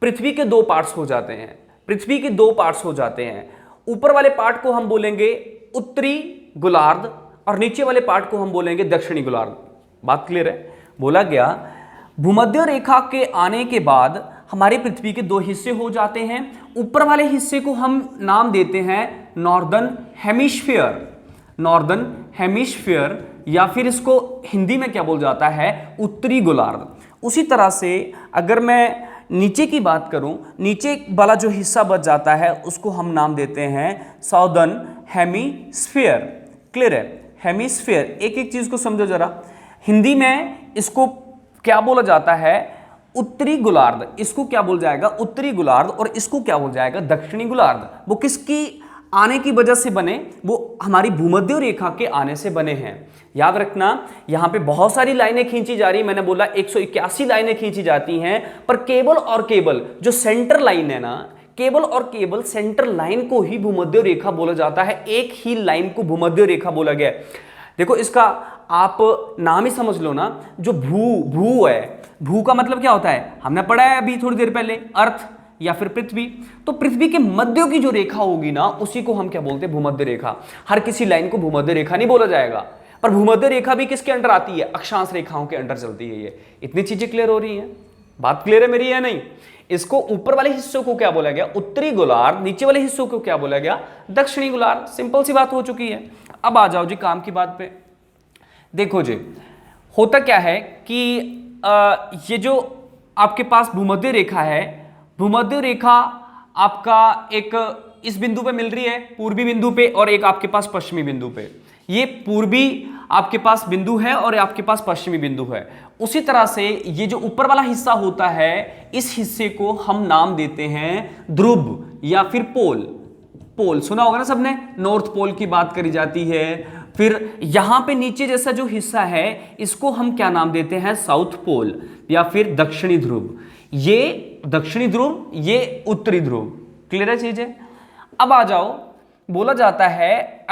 पृथ्वी के 2 पार्ट्स हो जाते हैं। पृथ्वी के 2 पार्ट्स हो जाते हैं। ऊपर वाले पार्ट को हम बोलेंगे उत्तरी गोलार्ध और नीचे वाले पार्ट को हम बोलेंगे दक्षिणी गोलार्ध। बात क्लियर है? बोला गया, भूमध्य रेखा के आने के बाद हमारी पृथ्वी के 2 हिस्से हो जाते हैं। ऊपर वाले हिस्से को हम नाम देते हैं नॉर्दर्न हेमिस्फीयर, नॉर्दर्न हेमिस्फीयर, या फिर इसको हिंदी में क्या बोल जाता है, उत्तरी गोलार्ध। उसी तरह से अगर मैं नीचे की बात करूं, नीचे वाला जो हिस्सा बच जाता है उसको हम नाम देते हैं साउदर्न हेमिस्फीयर। क्लियर है? हेमिस्फीयर, एक एक चीज को समझो जरा। हिंदी में इसको क्या बोला जाता है, उत्तरी गोलार्ध। इसको क्या बोल जाएगा, उत्तरी गोलार्ध, और इसको क्या बोल जाएगा, दक्षिणी गोलार्ध। वो किसकी आने की वजह से बने, वो हमारी भूमध्य रेखा के आने से बने हैं। याद रखना, यहां पे बहुत सारी लाइनें खींची जा रही, मैंने बोला 181 लाइनें खींची जाती हैं, पर केवल और केवल जो सेंटर लाइन है ना, केवल और केवल सेंटर लाइन को ही भूमध्य रेखा बोला जाता है। एक ही लाइन को भूमध्य रेखा बोला गया। देखो, इसका आप नाम ही समझ लो ना, जो भू है, भू का मतलब क्या होता है, हमने पढ़ा है अभी थोड़ी देर पहले, अर्थ। या फिर पृथ्वी। तो पृथ्वी के मध्य की जो रेखा होगी ना, उसी को हम क्या बोलते हैं, भूमध्य रेखा। हर किसी लाइन को भूमध्य रेखा नहीं बोला जाएगा, पर भूमध्य रेखा भी किसके अंडर आती है, अक्षांश रेखाओं के अंडर चलती है ये। इतनी चीजें क्लियर हो रही हैं, बात क्लियर है मेरी या नहीं। इसको ऊपर वाले हिस्सों को क्या बोला गया, उत्तरी गोलार्ध, नीचे वाले हिस्सों को क्या बोला गया, दक्षिणी गोलार्ध। सिंपल सी बात हो चुकी है। अब आ जाओ जी काम की बात पे। देखो जी, होता क्या है कि ये जो आपके पास भूमध्य रेखा है, भूमध्य रेखा आपका एक इस बिंदु पे मिल रही है, पूर्वी बिंदु पे, और एक आपके पास पश्चिमी बिंदु पे। ये पूर्वी आपके पास बिंदु है और आपके पास पश्चिमी बिंदु है। उसी तरह से ये जो ऊपर वाला हिस्सा होता है, इस हिस्से को हम नाम देते हैं ध्रुव या फिर पोल। पोल सुना होगा ना सबने, नॉर्थ पोल की बात करी जाती है। फिर यहां पे नीचे जैसा जो हिस्सा है, इसको हम क्या नाम देते हैं, साउथ पोल या फिर दक्षिणी ध्रुव। ये दक्षिणी ध्रुव, ये उत्तरी ध्रुव। क्लियर है चीजें। अब आ जाओ, बोला जाता है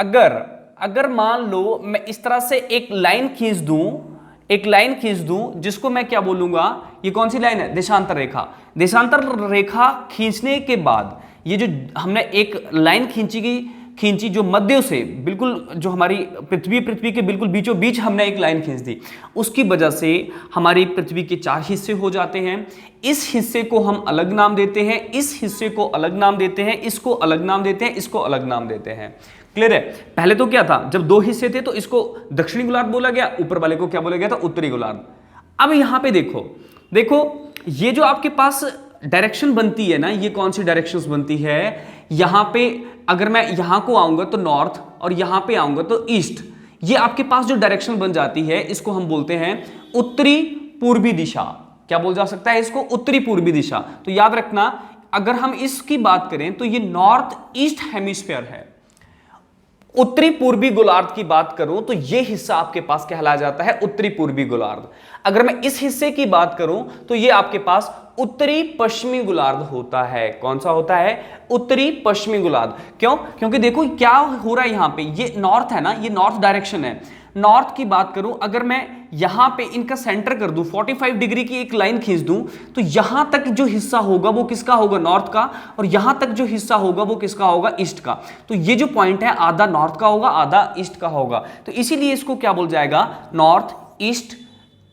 अगर मान लो मैं इस तरह से एक लाइन खींच दूं, जिसको मैं क्या बोलूंगा, ये कौन सी लाइन है, देशांतर रेखा। देशांतर रेखा खींचने के बाद ये जो हमने एक लाइन खींची जो मध्य से बिल्कुल, जो हमारी पृथ्वी के बिल्कुल बीचों बीच हमने एक लाइन खींच दी, उसकी वजह से हमारी पृथ्वी के 4 हिस्से हो जाते हैं। इस हिस्से को हम अलग नाम देते हैं, इस हिस्से को अलग नाम देते हैं, इसको अलग नाम देते हैं, इसको अलग नाम देते हैं। क्लियर है। पहले तो क्या था, जब 2 हिस्से थे तो इसको दक्षिणी गोलार्ध बोला गया, ऊपर वाले को क्या बोला गया था, उत्तरी गोलार्ध। अब यहां पे देखो ये जो आपके पास डायरेक्शन बनती है ना, ये कौन सी डायरेक्शंस बनती है, यहां पे अगर मैं यहां को आऊंगा तो नॉर्थ, और यहां पे आऊंगा तो ईस्ट। ये आपके पास जो डायरेक्शन बन जाती है, इसको हम बोलते हैं उत्तरी पूर्वी दिशा। क्या बोल जा सकता है इसको, उत्तरी पूर्वी दिशा। तो याद रखना, अगर हम इसकी बात करें तो ये नॉर्थ ईस्ट हेमिस्फीयर है। उत्तरी पूर्वी गोलार्ध की बात करूं तो यह हिस्सा आपके पास कहलाया जाता है उत्तरी पूर्वी गोलार्ध। अगर मैं इस हिस्से की बात करूं तो यह आपके पास उत्तरी पश्चिमी गोलार्ध होता है। कौन सा होता है, उत्तरी पश्चिमी गोलार्ध। क्यों, क्योंकि देखो क्या हो रहा है यहां पे, ये नॉर्थ है ना, ये नॉर्थ डायरेक्शन है। नॉर्थ की बात करूं, अगर मैं यहां पे इनका सेंटर कर दूं, 45 डिग्री की एक लाइन खींच दूं, तो यहां तक जो हिस्सा होगा वो किसका होगा, नॉर्थ का, और यहां तक जो हिस्सा होगा वो किसका होगा, ईस्ट का। तो ये जो पॉइंट है, आधा नॉर्थ का होगा, आधा ईस्ट का होगा। तो इसीलिए इसको क्या बोल जाएगा, नॉर्थ ईस्ट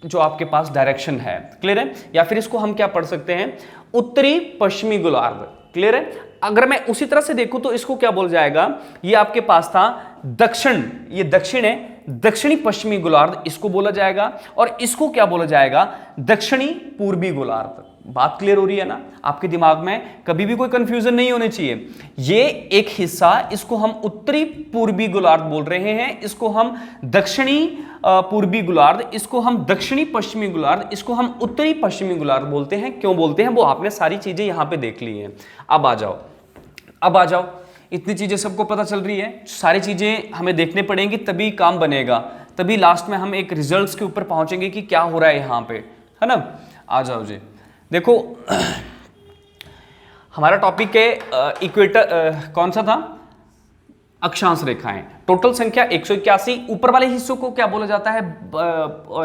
जो आपके पास डायरेक्शन है। क्लियर है। या फिर इसको हम क्या पढ़ सकते हैं, उत्तरी पश्चिमी गोलार्ध। क्लियर है। अगर मैं उसी तरह से देखूं तो इसको क्या बोल जाएगा, ये आपके पास था दक्षिण, ये दक्षिण है, दक्षिणी पश्चिमी गोलार्ध इसको बोला जाएगा, और इसको क्या बोला जाएगा, दक्षिणी पूर्वी गोलार्ध। बात क्लियर हो रही है ना, आपके दिमाग में कभी भी कोई कंफ्यूजन नहीं होनी चाहिए। ये एक हिस्सा, इसको हम उत्तरी पूर्वी गोलार्ध बोल रहे हैं, इसको हम दक्षिणी पूर्वी गोलार्ध, इसको हम दक्षिणी पश्चिमी गोलार्ध, इसको हम उत्तरी पश्चिमी गोलार्ध बोलते हैं। क्यों बोलते हैं वो आपने सारी चीजें यहां पे देख ली हैं। अब आ जाओ, इतनी चीजें सबको पता चल रही है, सारी चीजें हमें देखने पड़ेंगी, तभी काम बनेगा, तभी लास्ट में हम एक रिजल्ट्स के ऊपर पहुंचेंगे कि क्या हो रहा है यहां पे, है ना। आ जाओ जी, देखो हमारा टॉपिक है इक्वेटर, कौन सा था, अक्षांश रेखाएं। टोटल संख्या 181। ऊपर वाले हिस्सों को क्या बोला जाता है,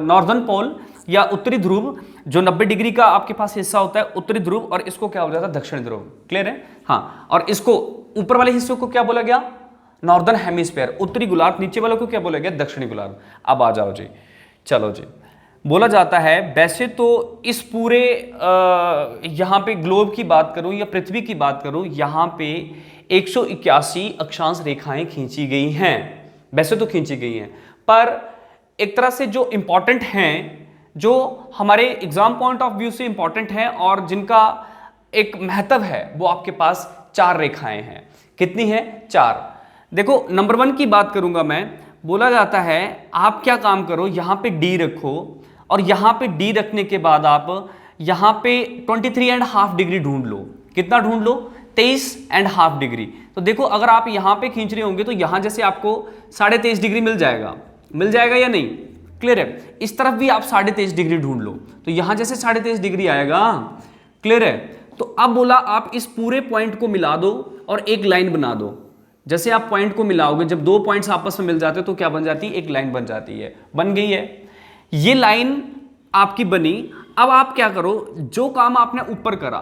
नॉर्दर्न पोल या उत्तरी ध्रुव, जो 90 डिग्री का आपके पास हिस्सा होता है, उत्तरी ध्रुव, और इसको क्या बोला जाता है, दक्षिणी ध्रुव। क्लियर है। हाँ, और इसको ऊपर वाले हिस्सों को क्या बोला गया, नॉर्दर्न हेमिस्फीयर, उत्तरी गोलार्ध। नीचे वालों को क्या बोला गया, दक्षिणी गोलार्ध। अब आ जाओ जी, चलो जी। बोला जाता है, वैसे तो इस पूरे यहाँ पे ग्लोब की बात करूं या पृथ्वी की बात करूं, यहाँ पे 181 अक्षांश रेखाएं खींची गई हैं। वैसे तो खींची गई हैं, पर एक तरह से जो इंपॉर्टेंट हैं, जो हमारे एग्जाम पॉइंट ऑफ व्यू से इंपॉर्टेंट हैं और जिनका एक महत्व है, वो आपके पास 4 रेखाएं हैं। कितनी है, 4। देखो नंबर 1 की बात करूंगा मैं। बोला जाता है आप क्या काम करो, यहां पे डी रखो, और यहां पे डी रखने के बाद आप यहां पे 23.5 डिग्री ढूंढ लो। कितना ढूंढ लो, 23.5 डिग्री। तो देखो अगर आप यहां पे खींच रहे होंगे तो यहां जैसे आपको 23.5 डिग्री मिल जाएगा या नहीं। क्लियर है। इस तरफ भी आप 23.5 डिग्री ढूंढ लो, तो यहां जैसे 23.5 डिग्री आएगा। क्लियर है। तो अब बोला आप इस पूरे पॉइंट को मिला दो और एक लाइन बना दो। जैसे आप पॉइंट को मिलाओगे, जब 2 पॉइंट्स आपस में मिल जाते हैं तो क्या बन जाती है, एक लाइन बन जाती है। बन गई है, ये लाइन आपकी बनी। अब आप क्या करो, जो काम आपने ऊपर करा,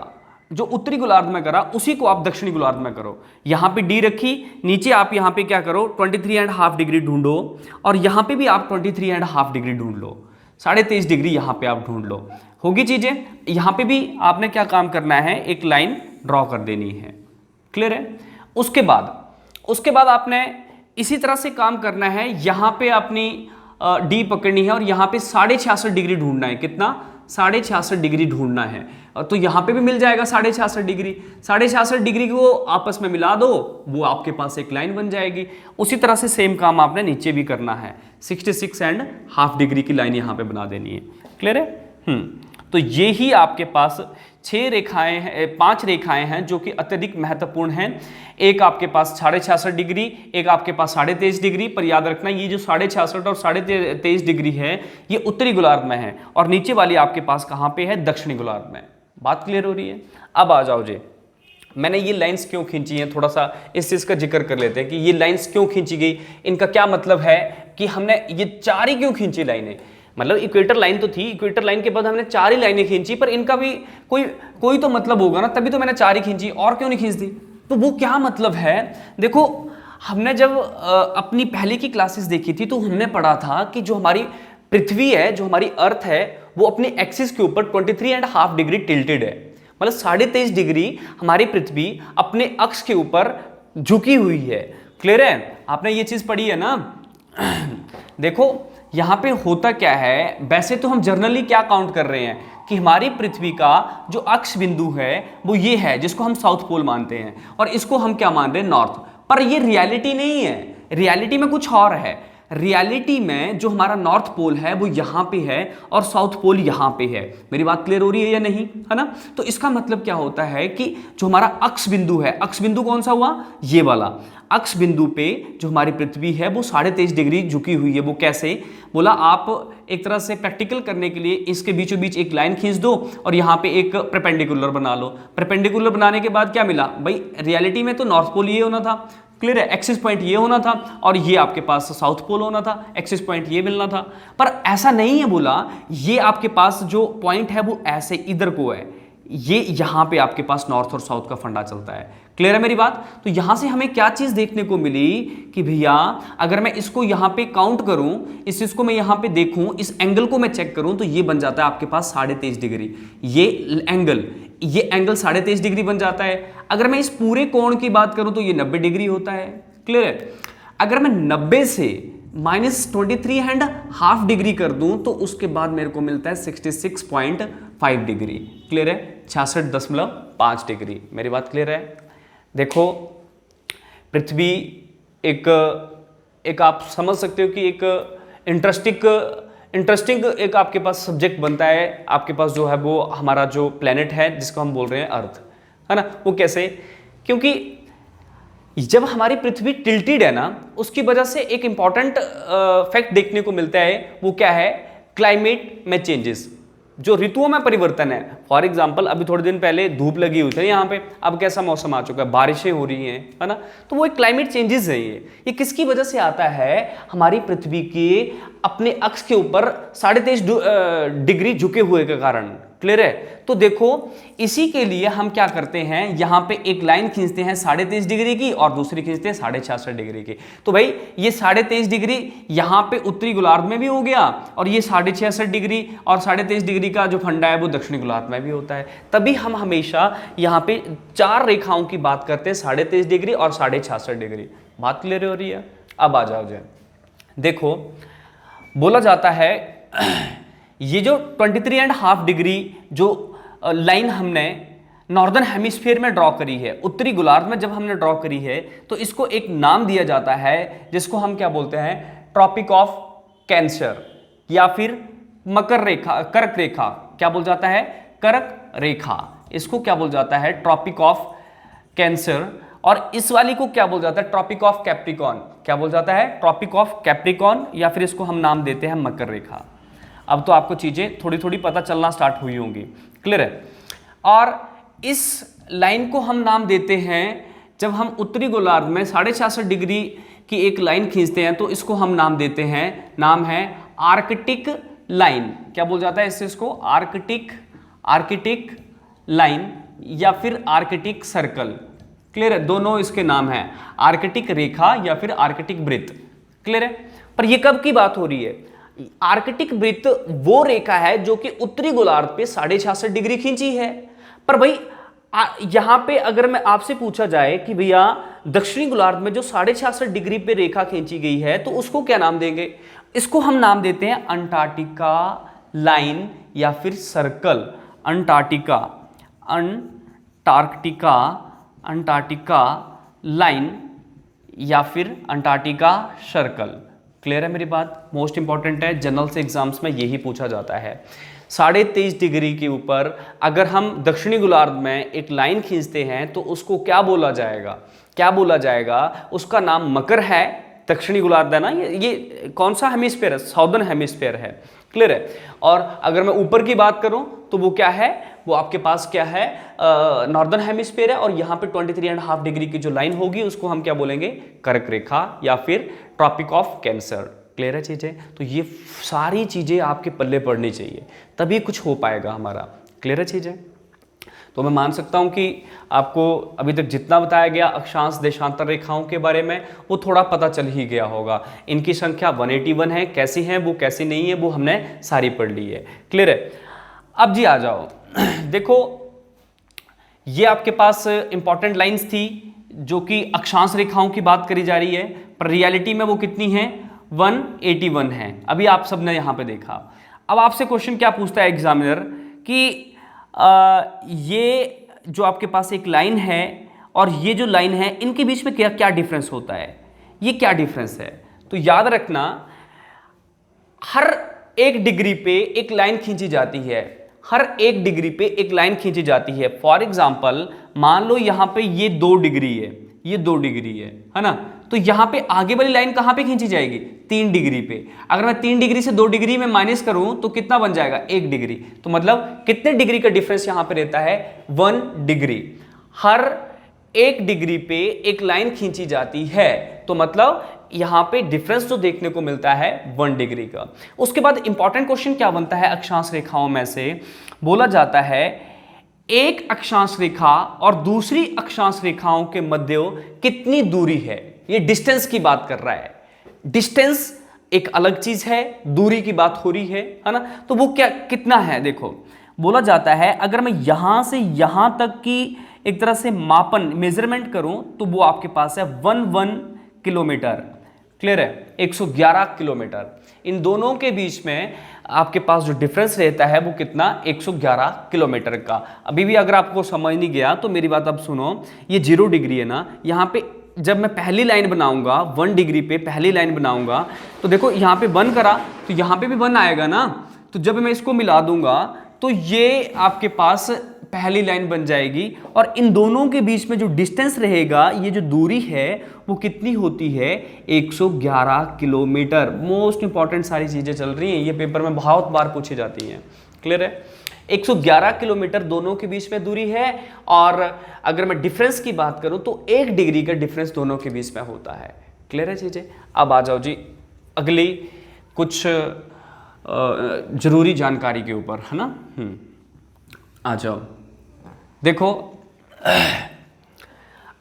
जो उत्तरी गोलार्ध में करा उसी को आप दक्षिणी गोलार्ध में करो। यहां पे डी रखी, नीचे आप यहां पे क्या करो 23.5 डिग्री ढूंढो, और यहां पे भी आप 23.5 डिग्री ढूंढ लो, 23.5 डिग्री यहां पे आप ढूंढ लो। होगी चीजें। यहां पे भी आपने क्या काम करना है, एक लाइन ड्रॉ कर देनी है। क्लियर है। उसके बाद आपने इसी तरह से काम करना है, यहां पे अपनी डी पकड़नी है और यहां पे 66.5 डिग्री ढूंढना है। कितना? 66.5 डिग्री ढूंढना है। तो यहां पे भी मिल जाएगा 66.5 डिग्री। 66.5 डिग्री को आपस में मिला दो, वो आपके पास एक लाइन बन जाएगी। उसी तरह से सेम काम आपने नीचे भी करना है, 66.5 डिग्री की लाइन यहां पे बना देनी है। क्लियर है। तो ये ही आपके पास 5 रेखाएं हैं जो कि अत्यधिक महत्वपूर्ण हैं। एक आपके पास 66.5 डिग्री, एक आपके पास 23.5 डिग्री। पर याद रखना ये जो 66.5 और 23.5 डिग्री है ये उत्तरी गोलार्ध में है, और नीचे वाली आपके पास कहाँ पे है, दक्षिणी गोलार्ध में। बात क्लियर हो रही है। अब आ जाओ जी, मैंने ये लाइंस क्यों खींची हैं, थोड़ा सा इस चीज का जिक्र कर लेते हैं कि ये लाइंस क्यों खींची गई, इनका क्या मतलब है कि हमने ये 4 ही क्यों खींची लाइनें। मतलब इक्वेटर लाइन तो थी, इक्वेटर लाइन के बाद हमने 4 ही लाइनें खींची, पर इनका भी कोई तो मतलब होगा ना, तभी तो मैंने 4 ही खींची, और क्यों नहीं खींच दी। तो वो क्या मतलब है, देखो हमने जब अपनी पहले की क्लासेस देखी थी तो हमने पढ़ा था कि जो हमारी पृथ्वी है, जो हमारी अर्थ है, वो अपनी एक्सिस के ऊपर 23.5 डिग्री टिल्टेड है। मतलब 23.5 डिग्री हमारी पृथ्वी अपने अक्ष के ऊपर झुकी हुई है। क्लियर है। आपने ये चीज पढ़ी है ना। देखो यहां पे होता क्या है, वैसे तो हम जर्नली क्या काउंट कर रहे हैं कि हमारी पृथ्वी का जो अक्ष बिंदु है वो ये है, जिसको हम साउथ पोल मानते हैं, और इसको हम क्या मान रहे हैं, नॉर्थ। पर ये रियलिटी नहीं है, रियलिटी में कुछ और है। रियलिटी में जो हमारा नॉर्थ पोल है वो यहां पे है और साउथ पोल यहां पे है। मेरी बात क्लियर हो रही है या नहीं, है ना। तो इसका मतलब क्या होता है कि जो हमारा अक्ष बिंदु है, अक्ष बिंदु कौन सा हुआ, ये वाला अक्ष बिंदु पे जो हमारी पृथ्वी है वो 23.5 डिग्री झुकी हुई है। वो कैसे बोला, आप एक तरह से प्रैक्टिकल करने के लिए इसके बीचों बीच एक लाइन खींच दो और यहाँ पे एक परपेंडिकुलर बना लो। परपेंडिकुलर बनाने के बाद क्या मिला भाई, रियलिटी में तो नॉर्थ पोल ये होना था। क्लियर है। एक्सिस पॉइंट ये होना था और ये आपके पास साउथ पोल होना था, एक्सिस पॉइंट ये मिलना था। पर ऐसा नहीं है, बोला ये आपके पास जो पॉइंट है वो ऐसे इधर को है, ये यहां पे आपके पास नॉर्थ और साउथ का फंडा चलता है। क्लियर है मेरी बात। तो यहां से हमें क्या चीज देखने को मिली कि भैया अगर मैं इसको यहां पे काउंट करूं, इस चीज को मैं यहां पे देखूं, इस एंगल को मैं चेक करूं, तो ये बन जाता है आपके पास 23.5 डिग्री। ये एंगल 23.5 डिग्री बन जाता है। अगर मैं इस पूरे कोण की बात करूं तो ये 90 डिग्री होता है। क्लियर है। अगर मैं 90 से -23.5 डिग्री कर दूं तो उसके बाद मेरे को मिलता है 66.5 डिग्री। क्लियर है। 66.5 डिग्री। मेरी बात क्लियर है। देखो पृथ्वी एक आप समझ सकते हो कि एक इंटरेस्टिंग एक आपके पास सब्जेक्ट बनता है। आपके पास जो है वो हमारा जो प्लेनेट है जिसको हम बोल रहे हैं अर्थ, है ना। वो कैसे, क्योंकि जब हमारी पृथ्वी टिल्टेड है ना, उसकी वजह से एक इंपॉर्टेंट फैक्ट देखने को मिलता है। वो क्या है, क्लाइमेट में चेंजेस, जो ऋतुओं में परिवर्तन है। फॉर एग्जाम्पल अभी थोड़े दिन पहले धूप लगी हुई थी यहाँ पे, अब कैसा मौसम आ चुका है, बारिशें हो रही हैं, है ना। तो वो एक क्लाइमेट चेंजेस है। ये किसकी वजह से आता है, हमारी पृथ्वी के अपने अक्ष के ऊपर 23.5 डिग्री झुके हुए के कारण। क्लियर है। तो देखो इसी के लिए हम क्या करते हैं, यहां पे एक लाइन खींचते हैं 23.5 डिग्री की और दूसरी खींचते हैं 66.5 डिग्री की। तो भाई ये 23.5 डिग्री यहां पे उत्तरी गोलार्ध में भी हो गया, और ये 66.5 डिग्री और 23.5 डिग्री का जो फंडा है वो दक्षिणी गोलार्ध में भी होता है। तभी हम हमेशा यहां पे 4 रेखाओं की बात करते हैं, 23.5 डिग्री और 66.5 डिग्री। बात क्लियर हो रही है। अब आ जाओ जी, देखो बोला जाता है ये जो 23.5 डिग्री जो लाइन हमने नॉर्दर्न हेमिस्फीयर में ड्रॉ करी है, उत्तरी गोलार्ध में जब हमने ड्रॉ करी है, तो इसको एक नाम दिया जाता है जिसको हम क्या बोलते हैं, ट्रॉपिक ऑफ कैंसर, या फिर मकर रेखा, कर्क रेखा। क्या बोल जाता है, कर्क रेखा। इसको क्या बोल जाता है, ट्रॉपिक ऑफ कैंसर। और इस वाली को क्या बोल जाता है, ट्रॉपिक ऑफ कैप्रिकॉन। क्या बोल जाता है, ट्रॉपिक ऑफ कैप्रिकॉन, या फिर इसको हम नाम देते हैं मकर रेखा। अब तो आपको चीजें थोड़ी थोड़ी पता चलना स्टार्ट हुई होंगी। क्लियर है। और इस लाइन को हम नाम देते हैं, जब हम उत्तरी गोलार्ध में 66.5 डिग्री की एक लाइन खींचते हैं तो इसको हम नाम देते हैं, नाम है आर्कटिक लाइन। क्या बोल जाता है इसको, आर्कटिक लाइन या फिर आर्कटिक सर्कल। क्लियर है, दोनों इसके नाम हैं, आर्कटिक रेखा या फिर आर्कटिक वृत्त। क्लियर है, पर ये कब की बात हो रही है? आर्कटिक वृत्त वो रेखा है जो कि उत्तरी गोलार्ध पे 66.5 डिग्री खींची है। पर भाई यहां पे अगर मैं आपसे पूछा जाए कि भैया दक्षिणी गोलार्ध में जो 66.5 डिग्री पे रेखा खींची गई है तो उसको क्या नाम देंगे? इसको हम नाम देते हैं अंटार्कटिका लाइन या फिर circle. Antarctica, Antarctica, Antarctica line या फिर अंटार्कटिका सर्कल। क्लियर है मेरी बात? मोस्ट इंपॉर्टेंट है, जनरल से एग्जाम्स में यही पूछा जाता है। 23.5 डिग्री के ऊपर अगर हम दक्षिणी गोलार्ध में एक लाइन खींचते हैं तो उसको क्या बोला जाएगा? क्या बोला जाएगा? उसका नाम मकर है। दक्षिणी गोलार्ध है ना, ये कौन सा हेमिस्फीयर है? साउदर्न हेमिस्फीयर है। क्लियर है। और अगर मैं ऊपर की बात करूं तो वो क्या है? वो आपके पास क्या है? नॉर्दर्न हेमिस्फीयर है। और यहाँ पे 23.5 डिग्री की जो लाइन होगी उसको हम क्या बोलेंगे? कर्क रेखा या फिर ट्रॉपिक ऑफ कैंसर। क्लियर है चीजें? तो ये सारी चीजें आपके पल्ले पड़नी चाहिए, तभी कुछ हो पाएगा हमारा। क्लियर है चीजें? तो मैं मान सकता हूं कि आपको अभी तक जितना बताया गया अक्षांश देशांतर रेखाओं के बारे में वो थोड़ा पता चल ही गया होगा। इनकी संख्या 181 है, कैसी है वो कैसी नहीं है वो हमने सारी पढ़ ली है। क्लियर है? अब जी आ जाओ देखो, ये आपके पास इंपॉर्टेंट लाइंस थी जो कि अक्षांश रेखाओं की बात करी जा रही है, पर रियलिटी में वो कितनी है? 181 है। अभी आप सबने यहां पे देखा। अब आपसे क्वेश्चन क्या पूछता है एग्जामिनर कि ये जो आपके पास एक लाइन है और ये जो लाइन है इनके बीच में क्या क्या डिफरेंस होता है? ये क्या डिफरेंस है? तो याद रखना, हर 1 डिग्री पे एक लाइन खींची जाती है। हर 1 डिग्री पे एक लाइन खींची जाती है। फॉर एग्जाम्पल मान लो यहां पे ये 2 डिग्री है, ये 2 डिग्री है ना? तो यहां पे आगे वाली लाइन कहां पे खींची जाएगी? 3 डिग्री पे। अगर मैं 3 डिग्री से 2 डिग्री में माइनस करूं तो कितना बन जाएगा? 1 डिग्री। तो मतलब कितने डिग्री का डिफरेंस यहां पे रहता है? 1 डिग्री। हर 1 डिग्री पे एक लाइन खींची जाती है, तो मतलब यहां पे डिफरेंस जो देखने को मिलता है 1 डिग्री का। उसके बाद इंपॉर्टेंट क्वेश्चन क्या बनता है अक्षांश रेखाओं में से? बोला जाता है एक अक्षांश रेखा और दूसरी अक्षांश रेखाओं के मध्य कितनी दूरी है? ये डिस्टेंस की बात कर रहा है। डिस्टेंस एक अलग चीज है, दूरी की बात हो रही है ना? तो वो क्या कितना है? देखो बोला जाता है अगर मैं यहां से यहां तक की एक तरह से मापन मेजरमेंट करूं तो वो आपके पास है 11 किलोमीटर। क्लियर है? 111 किलोमीटर। इन दोनों के बीच में आपके पास जो डिफरेंस रहता है वो कितना? 111 किलोमीटर का। अभी भी अगर आपको समझ नहीं गया तो मेरी बात अब सुनो, ये 0 डिग्री है ना, यहाँ पे जब मैं पहली लाइन बनाऊंगा 1 डिग्री पे पहली लाइन बनाऊंगा तो देखो यहाँ पे 1 करा तो यहाँ पे भी 1 आएगा ना। तो जब मैं इसको मिला दूंगा तो ये आपके पास पहली लाइन बन जाएगी। और इन दोनों के बीच में जो डिस्टेंस रहेगा, ये जो दूरी है वो कितनी होती है? 111 किलोमीटर। मोस्ट इंपॉर्टेंट सारी चीजें चल रही हैं, ये पेपर में बहुत बार पूछी जाती हैं। क्लियर है? 111 किलोमीटर दोनों के बीच में दूरी है। और अगर मैं डिफरेंस की बात करूं तो 1 डिग्री का डिफरेंस दोनों के बीच में होता है। क्लियर है चीजें? अब आ जाओ जी अगली कुछ जरूरी जानकारी के ऊपर, है ना? आ जाओ देखो,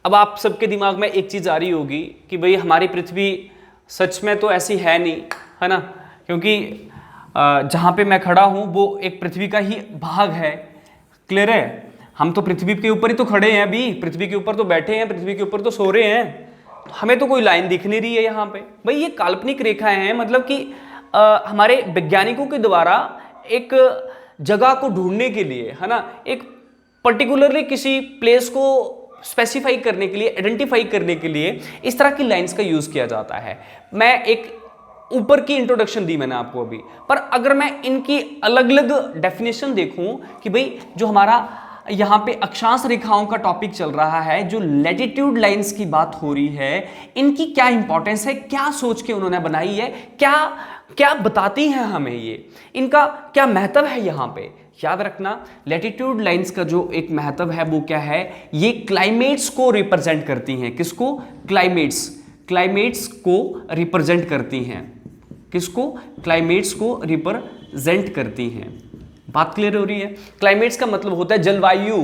अब आप सबके दिमाग में एक चीज आ रही होगी कि भाई हमारी पृथ्वी सच में तो ऐसी है नहीं, है ना? क्योंकि जहां पे मैं खड़ा हूं वो एक पृथ्वी का ही भाग है। क्लियर है? हम तो पृथ्वी के ऊपर ही तो खड़े हैं, अभी पृथ्वी के ऊपर तो बैठे हैं, पृथ्वी के ऊपर तो सो रहे हैं। हमें तो कोई लाइन दिख नहीं रही है यहाँ पे। भाई ये काल्पनिक रेखाएं हैं, मतलब कि हमारे वैज्ञानिकों के द्वारा एक जगह को ढूंढने के लिए, है ना, एक पर्टिकुलरली किसी प्लेस को स्पेसिफाई करने के लिए, आइडेंटिफाई करने के लिए इस तरह की लाइंस का यूज किया जाता है। मैं एक ऊपर की इंट्रोडक्शन दी मैंने आपको अभी, पर अगर मैं इनकी अलग अलग डेफिनेशन देखूं कि भाई जो हमारा यहाँ पे अक्षांश रेखाओं का टॉपिक चल रहा है, जो लैटिट्यूड लाइंस की बात हो रही है, इनकी क्या इंपॉर्टेंस है, क्या सोच के उन्होंने बनाई है, क्या क्या बताती हैं हमें, ये इनका क्या महत्व है यहाँ पे। याद रखना, लैटिट्यूड लाइंस का जो एक महत्व है वो क्या है? ये क्लाइमेट्स को रिप्रेजेंट करती हैं। किसको? क्लाइमेट्स को रिप्रेजेंट करती हैं। किसको? क्लाइमेट्स को रिप्रेजेंट करती हैं। बात क्लियर हो रही है? क्लाइमेट्स का मतलब होता है जलवायु।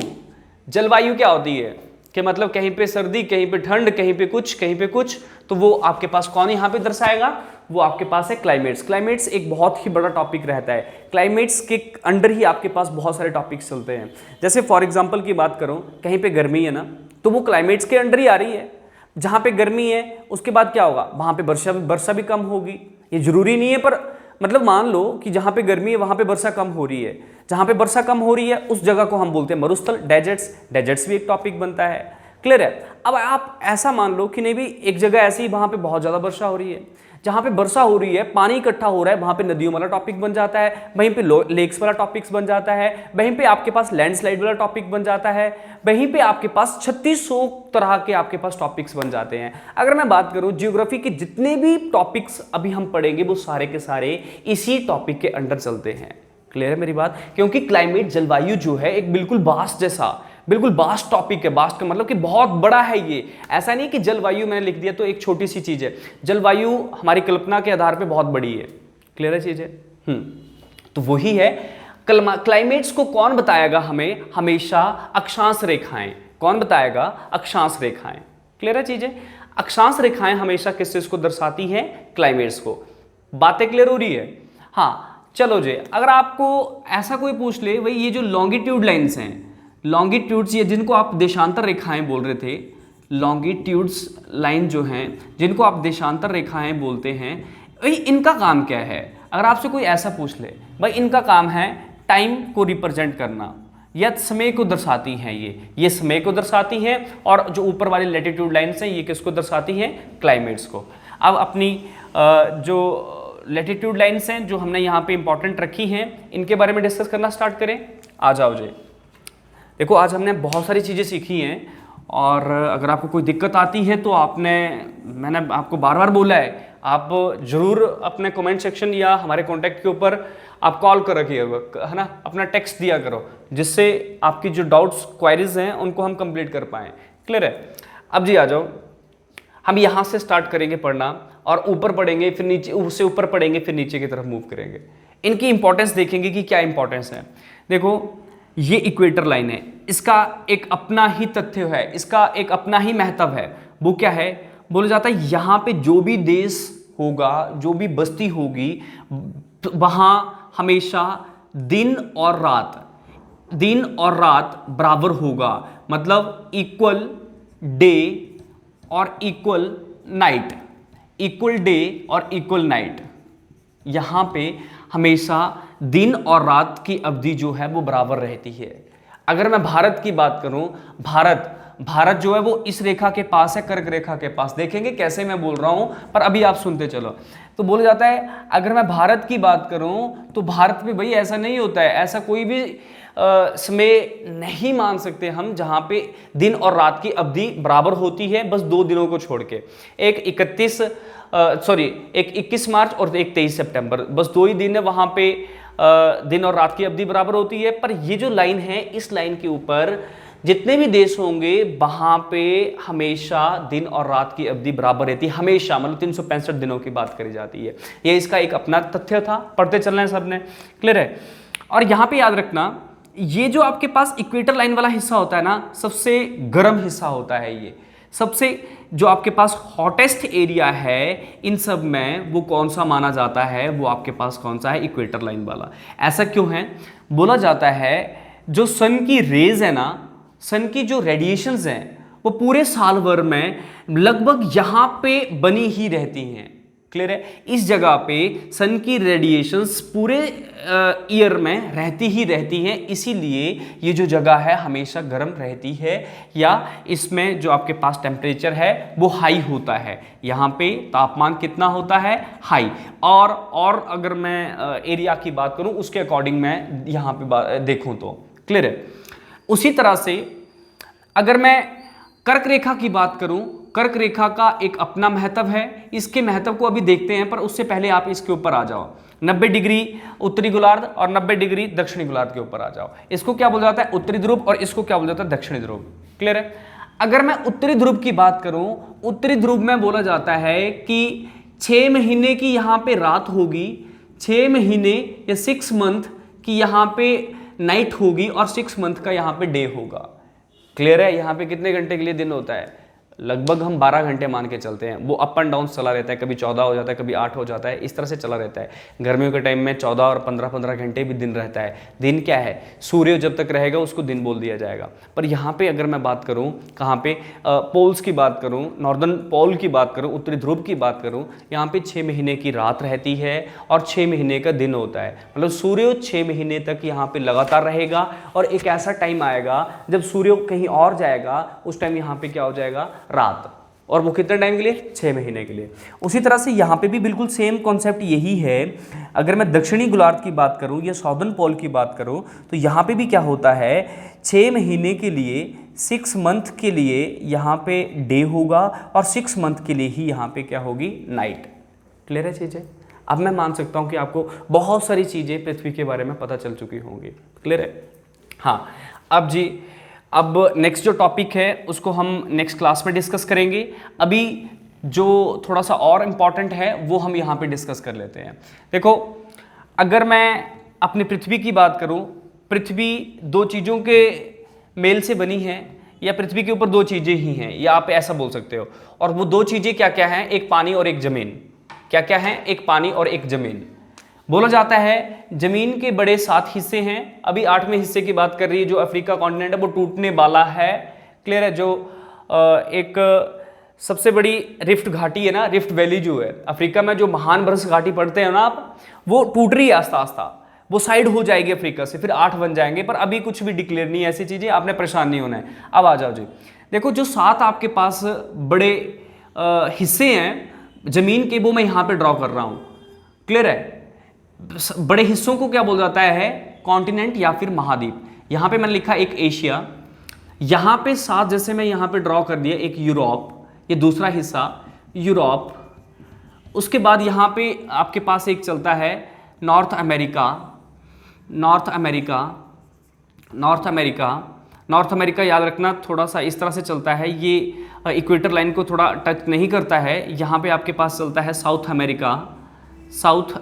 जलवायु क्या होती है कि मतलब कहीं पे सर्दी, कहीं पे ठंड, कहीं पे कुछ, तो वो आपके पास कौन यहाँ पे दर्शाएगा, वो आपके पास है क्लाइमेट्स। क्लाइमेट्स एक बहुत ही बड़ा टॉपिक रहता है, क्लाइमेट्स के अंडर ही आपके पास बहुत सारे टॉपिक्स चलते हैं। जैसे फॉर एग्जांपल की बात करूं, कहीं पे गर्मी है ना, तो वो क्लाइमेट्स के अंडर ही आ रही है। जहां पे गर्मी है उसके बाद क्या होगा, वहां पे वर्षा भी कम होगी। ये जरूरी नहीं है, पर मतलब मान लो कि जहां पे गर्मी है वहां पे वर्षा कम हो रही है, जहां पे वर्षा कम हो रही है उस जगह को हम बोलते हैं मरुस्थल, डेजर्ट्स भी एक टॉपिक बनता है। क्लियर है। अब आप ऐसा मान लो कि नहीं भी एक जगह ऐसी वहां पे बहुत ज्यादा वर्षा हो रही है, जहां पे वर्षा हो रही है, पानी इकट्ठा हो रहा है, वहां पे नदियों वाला टॉपिक बन जाता है, वहीं पे लेक्स वाला टॉपिक्स बन जाता है, वहीं पे आपके पास लैंडस्लाइड वाला टॉपिक बन जाता है, वहीं पे आपके पास 3600 तरह के आपके पास टॉपिक्स बन जाते हैं। अगर मैं बात करूं ज्योग्राफी के जितने भी टॉपिक्स अभी हम पढ़ेंगे वो सारे के सारे इसी टॉपिक के अंडर चलते हैं। क्लियर है मेरी बात। क्योंकि क्लाइमेट, जलवायु जो है एक बिल्कुल बिल्कुल वास्ट टॉपिक है। वास्ट का मतलब कि बहुत बड़ा है ये। ऐसा नहीं कि जलवायु मैंने लिख दिया तो एक छोटी सी चीज है, जलवायु हमारी कल्पना के आधार पे बहुत बड़ी है। क्लियर है चीज है। तो वही है क्लाइमेट्स को कौन बताएगा हमें, हमेशा अक्षांश रेखाएं। कौन बताएगा, अक्षांश रेखाएं। क्लियर है चीजें। अक्षांश रेखाएं हमेशा किस चीज को दर्शाती हैं, क्लाइमेट्स को। बातें क्लियर हो रही है। हाँ चलो जी, अगर आपको ऐसा कोई पूछ ले भाई ये जो लॉन्गिट्यूड लाइन्स हैं, लॉन्गिट्यूड्स ये जिनको आप देशांतर रेखाएं बोल रहे थे, लॉन्गिट्यूड्स लाइन जो हैं जिनको आप देशांतर रेखाएं बोलते हैं, भाई इनका काम क्या है। अगर आपसे कोई ऐसा पूछ ले भाई इनका काम है टाइम को रिप्रेजेंट करना या समय को दर्शाती हैं, ये समय को दर्शाती हैं, और जो ऊपर वाली लैटिट्यूड लाइन्स हैं ये किसको दर्शाती हैं, क्लाइमेट्स को। अब अपनी जो लैटिट्यूड लाइन्स हैं जो हमने यहाँ पे इंपॉर्टेंट रखी हैं, इनके बारे में डिस्कस करना स्टार्ट करें। आ जाओ जी। देखो आज हमने बहुत सारी चीज़ें सीखी हैं, और अगर आपको कोई दिक्कत आती है तो मैंने आपको बार बार बोला है, आप जरूर अपने कमेंट सेक्शन या हमारे कॉन्टैक्ट के ऊपर आप कॉल कर रखिए, है ना, अपना टेक्स्ट दिया करो, जिससे आपकी जो डाउट्स क्वायरीज हैं उनको हम कंप्लीट कर पाएँ। क्लियर है। अब जी आ जाओ, हम यहाँ से स्टार्ट करेंगे पढ़ना, और ऊपर पढ़ेंगे फिर नीचे, उससे ऊपर पढ़ेंगे फिर नीचे की तरफ मूव करेंगे। इनकी इंपॉर्टेंस देखेंगे कि क्या इंपॉर्टेंस है। देखो ये इक्वेटर लाइन है, इसका एक अपना ही तथ्य है, इसका एक अपना ही महत्व है। वो क्या है, बोला जाता है यहाँ पे जो भी देश होगा, जो भी बस्ती होगी, वहाँ हमेशा दिन और रात बराबर होगा। मतलब इक्वल डे और इक्वल नाइट, इक्वल डे और इक्वल नाइट। यहाँ पे हमेशा दिन और रात की अवधि जो है वो बराबर रहती है। अगर मैं भारत की बात करूं, भारत जो है वो इस रेखा के पास है, कर्क रेखा के पास। देखेंगे कैसे मैं बोल रहा हूं, पर अभी आप सुनते चलो। तो बोला जाता है अगर मैं भारत की बात करूं तो भारत में भाई ऐसा नहीं होता है, ऐसा कोई भी समय नहीं मान सकते हम जहां पे दिन और रात की अवधि बराबर होती है, बस 2 दिनों को छोड़ के। एक 21 मार्च और एक 23 सितंबर, बस 2 ही दिन है वहां पे दिन और रात की अवधि बराबर होती है। पर ये जो लाइन है, इस लाइन के ऊपर जितने भी देश होंगे वहां पे हमेशा दिन और रात की अवधि बराबर रहती है, हमेशा। मतलब 365 दिनों की बात करी जाती है। ये इसका एक अपना तथ्य था, पढ़ते चलना है सबने। क्लियर है। और यहां पे याद रखना, ये जो आपके पास इक्वेटर लाइन वाला हिस्सा होता है ना, सबसे गर्म हिस्सा होता है। ये सबसे जो आपके पास हॉटेस्ट एरिया है इन सब में, वो कौन सा माना जाता है, वो आपके पास कौन सा है, इक्वेटर लाइन वाला। ऐसा क्यों है, बोला जाता है जो सन की रेज है ना, सन की जो रेडिएशंस हैं वो पूरे साल भर में लगभग यहाँ पे बनी ही रहती हैं। क्लियर है। इस जगह पे सन की रेडिएशंस पूरे ईयर में रहती ही रहती हैं, इसीलिए ये जो जगह है हमेशा गर्म रहती है, या इसमें जो आपके पास टेम्परेचर है वो हाई होता है। यहाँ पे तापमान कितना होता है, हाई। और अगर मैं एरिया की बात करूँ उसके अकॉर्डिंग मैं यहाँ पे देखूँ तो क्लियर है। उसी तरह से अगर मैं कर्क रेखा की बात करूं, कर्क रेखा का एक अपना महत्व है। इसके महत्व को अभी देखते हैं, पर उससे पहले आप इसके ऊपर आ जाओ। 90 डिग्री उत्तरी गोलार्ध और 90 डिग्री दक्षिणी गोलार्ध के ऊपर आ जाओ। इसको क्या बोला जाता है, उत्तरी ध्रुव, और इसको क्या बोला जाता है, दक्षिणी ध्रुव। क्लियर है। अगर मैं उत्तरी ध्रुव की बात करूं, उत्तरी ध्रुव में बोला जाता है कि 6 महीने की यहाँ पे रात होगी, 6 महीने या 6 मंथ की यहाँ पे नाइट होगी, और 6 मंथ का यहाँ पे डे होगा। क्लियर है? यहाँ पे कितने घंटे के लिए दिन होता है? लगभग हम 12 घंटे मान के चलते हैं। वो अप एंड डाउन चला रहता है, कभी 14 हो जाता है, कभी 8 हो जाता है, इस तरह से चला रहता है। गर्मियों के टाइम में 14 और 15-15 घंटे भी दिन रहता है। दिन क्या है? सूर्य जब तक रहेगा उसको दिन बोल दिया जाएगा। पर यहाँ पे अगर मैं बात करूँ, कहाँ पे पोल्स की बात करूँ, नॉर्दर्न पोल की बात करूँ, उत्तरी ध्रुव की बात करूँ, यहाँ पे 6 महीने की रात रहती है और 6 महीने का दिन होता है। मतलब सूर्य 6 महीने तक यहाँ पे लगातार रहेगा और एक ऐसा टाइम आएगा जब सूर्य कहीं और जाएगा, उस टाइम यहाँ पे क्या हो जाएगा? रात। और वो कितने टाइम के लिए? 6 महीने के लिए। उसी तरह से यहाँ पे भी बिल्कुल सेम कॉन्सेप्ट यही है। अगर मैं दक्षिणी गोलार्ध की बात करूँ या साउदर्न पोल की बात करूँ तो यहाँ पे भी क्या होता है? 6 महीने के लिए 6 मंथ के लिए यहाँ पे डे होगा और 6 मंथ के लिए ही यहाँ पे क्या होगी? नाइट। क्लियर है चीज़ें? अब मैं मान सकता हूँ कि आपको बहुत सारी चीज़ें पृथ्वी के बारे में पता चल चुकी होंगी। क्लियर है? हाँ, अब नेक्स्ट जो टॉपिक है उसको हम नेक्स्ट क्लास में डिस्कस करेंगे। अभी जो थोड़ा सा और इम्पॉर्टेंट है वो हम यहाँ पे डिस्कस कर लेते हैं। देखो, अगर मैं अपनी पृथ्वी की बात करूँ, पृथ्वी 2 चीज़ों के मेल से बनी है, या पृथ्वी के ऊपर 2 चीज़ें ही हैं, या आप ऐसा बोल सकते हो। और वो 2 चीज़ें क्या क्या हैं? एक पानी और एक ज़मीन। क्या क्या हैं? एक पानी और एक ज़मीन। बोला जाता है जमीन के बड़े 7 हिस्से हैं। अभी 8वें हिस्से की बात कर रही है, जो अफ्रीका कॉन्टिनेंट है वो टूटने वाला है। क्लियर है? जो एक सबसे बड़ी रिफ्ट घाटी है ना, रिफ्ट वैली जो है अफ्रीका में, जो महान बरस घाटी पढ़ते हैं ना आप, वो टूट रही है आस्ता आस्ता। वो साइड हो जाएगी अफ्रीका से, फिर 8 बन जाएंगे। पर अभी कुछ भी डिक्लेयर नहीं है, ऐसी चीज़ें, आपने परेशान नहीं होना है। अब आ जाओ जी, देखो जो 7 आपके पास बड़े हिस्से हैं जमीन के, वो मैं यहाँ पे ड्रॉ कर रहा हूँ। क्लियर है? बड़े हिस्सों को क्या बोला जाता है? कॉन्टिनेंट या फिर महाद्वीप। यहां पे मैंने लिखा एक एशिया, यहां पे 7 जैसे मैं यहां पे ड्रॉ कर दिया, एक यूरोप, ये दूसरा हिस्सा यूरोप। उसके बाद यहां पे आपके पास एक चलता है नॉर्थ अमेरिका। नॉर्थ अमेरिका याद रखना, थोड़ा सा इस तरह से चलता है, ये इक्वेटर लाइन को थोड़ा टच नहीं करता है। यहाँ पे आपके पास चलता है साउथ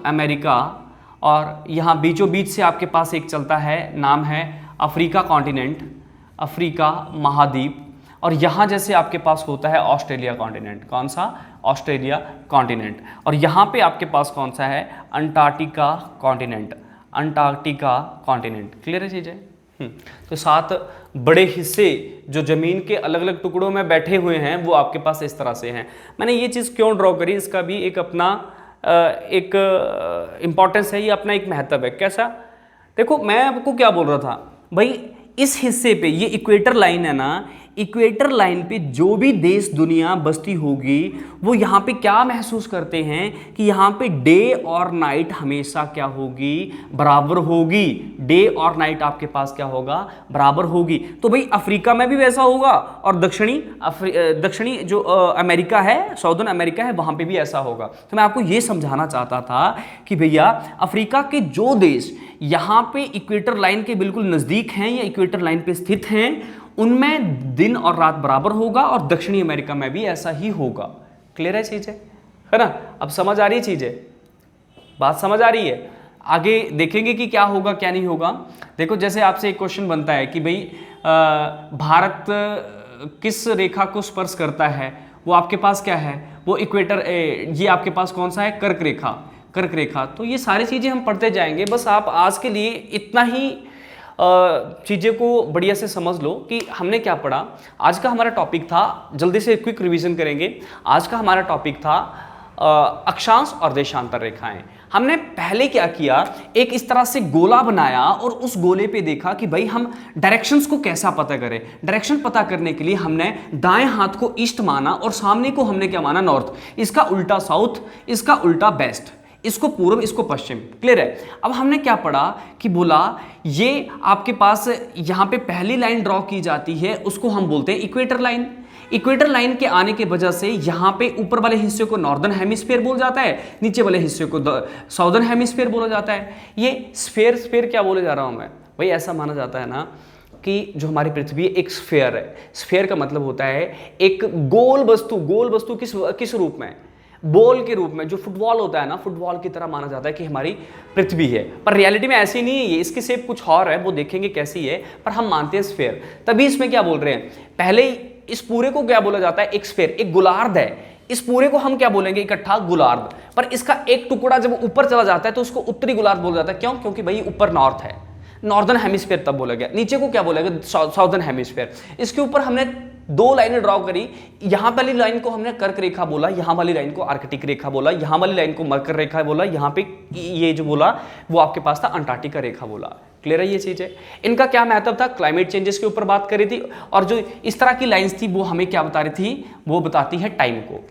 अमेरिका, और यहाँ बीचों बीच से आपके पास एक चलता है, नाम है अफ्रीका कॉन्टिनेंट, अफ्रीका महाद्वीप। और यहाँ जैसे आपके पास होता है ऑस्ट्रेलिया कॉन्टिनेंट। कौन सा? Australia continent. और यहाँ पे आपके पास कौन सा है? Antarctica continent. क्लियर है चीज़ें? तो 7 बड़े हिस्से जो जमीन के अलग अलग टुकड़ों में बैठे हुए हैं, वो आपके पास इस तरह से हैं। मैंने ये चीज़ क्यों ड्रॉ करी, इसका भी एक अपना एक इम्पॉर्टेंस है, ये अपना एक महत्व है। कैसा? देखो, मैं आपको क्या बोल रहा था भाई, इस हिस्से पे ये इक्वेटर लाइन है ना, इक्वेटर लाइन पे जो भी देश दुनिया बसती होगी, वो यहाँ पे क्या महसूस करते हैं कि यहाँ पे डे और नाइट हमेशा क्या होगी? बराबर होगी। डे और नाइट आपके पास क्या होगा? बराबर होगी। तो भाई अफ्रीका में भी वैसा होगा, और दक्षिणी जो अमेरिका है, साउदर्न अमेरिका है, वहाँ पे भी ऐसा होगा। तो मैं आपको ये समझाना चाहता था कि भैया अफ्रीका के जो देश यहाँ पे इक्वेटर लाइन के बिल्कुल नज़दीक हैं या इक्वेटर लाइन पे स्थित हैं, उनमें दिन और रात बराबर होगा, और दक्षिणी अमेरिका में भी ऐसा ही होगा। क्लियर है चीज़ें? है ना? अब समझ आ रही है चीज़ें? बात समझ आ रही है? आगे देखेंगे कि क्या होगा क्या नहीं होगा। देखो, जैसे आपसे एक क्वेश्चन बनता है कि भाई भारत किस रेखा को स्पर्श करता है? वो आपके पास क्या है? वो इक्वेटर, ये आपके पास कौन सा है? कर्क रेखा। तो ये सारी चीज़ें हम पढ़ते जाएंगे। बस आप आज के लिए इतना ही चीज़ें को बढ़िया से समझ लो कि हमने क्या पढ़ा। आज का हमारा टॉपिक था, जल्दी से क्विक रिवीजन करेंगे। आज का हमारा टॉपिक था अक्षांश और देशांतर रेखाएं। हमने पहले क्या किया, एक इस तरह से गोला बनाया और उस गोले पे देखा कि भाई हम डायरेक्शंस को कैसा पता करें। डायरेक्शन पता करने के लिए हमने दाएं हाथ को ईस्ट माना और सामने को हमने क्या माना? नॉर्थ। इसका उल्टा साउथ, इसका उल्टा वेस्ट, इसको पूर्व, इसको पश्चिम। क्लियर है? अब हमने क्या पढ़ा कि बोला ये आपके पास यहाँ पे पहली लाइन ड्रॉ की जाती है, उसको हम बोलते हैं इक्वेटर लाइन। इक्वेटर लाइन के आने की वजह से यहाँ पे ऊपर वाले हिस्से को नॉर्दर्न हेमिस्फीयर बोला जाता है, नीचे वाले हिस्से को साउदर्न हेमिस्फीयर बोला जाता है। ये स्फीयर क्या बोले जा रहा हूँ मैं भाई? ऐसा माना जाता है ना कि जो हमारी पृथ्वी एक स्फीयर है। स्फीयर का मतलब होता है एक गोल वस्तु। किस रूप में? बॉल के रूप में, जो फुटबॉल होता है ना, फुटबॉल की तरह माना जाता है कि हमारी पृथ्वी है, पर रियलिटी में ऐसी नहीं है ये, इसकी शेप कुछ और है, वो देखेंगे कैसी है, पर हम मानते हैं स्फीयर। तभी इसमें क्या बोल रहे हैं, पहले इस पूरे को क्या बोला जाता है, एक स्फीयर, एक गोलार्ध है, इस पूरे को हम क्या बोलेंगे इकट्ठा, गोलार्ध। पर इसका एक टुकड़ा जब ऊपर चला जाता है तो उसको उत्तरी गोलार्ध बोला जाता है। क्यों? क्योंकि भाई ऊपर नॉर्थ है, नॉर्दर्न हेमिस्फीयर तब बोला गया। नीचे को क्या बोला गया, साउदर्न हेमिस्फीयर। इसके ऊपर हमने दो लाइनें ड्रॉ करी, यहां वाली लाइन को हमने कर्क रेखा बोला, यहां वाली लाइन को आर्कटिक रेखा बोला, यहां वाली लाइन को मकर रेखा बोला, यहां पे ये जो बोला वो आपके पास था अंटार्कटिका रेखा बोला। क्लियर है ये चीज है। इनका क्या महत्व था, क्लाइमेट चेंजेस के ऊपर बात करी थी, और जो इस तरह की लाइंस थी वो हमें क्या बता रही थी, वो बताती है टाइम को।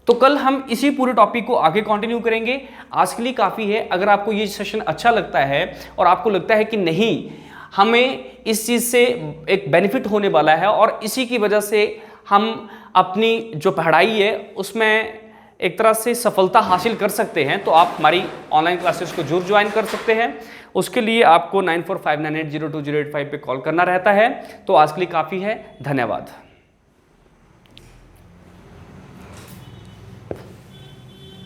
तो कल हम इसी पूरे टॉपिक को आगे कंटिन्यू करेंगे। आज के लिए काफ़ी है। अगर आपको ये सेशन अच्छा लगता है और आपको लगता है कि नहीं हमें इस चीज़ से एक बेनिफिट होने वाला है और इसी की वजह से हम अपनी जो पढ़ाई है उसमें एक तरह से सफलता हासिल कर सकते हैं, तो आप हमारी ऑनलाइन क्लासेस को जरूर ज्वाइन कर सकते हैं। उसके लिए आपको 9459802085 पे कॉल करना रहता है। तो आज के लिए काफ़ी है। धन्यवाद।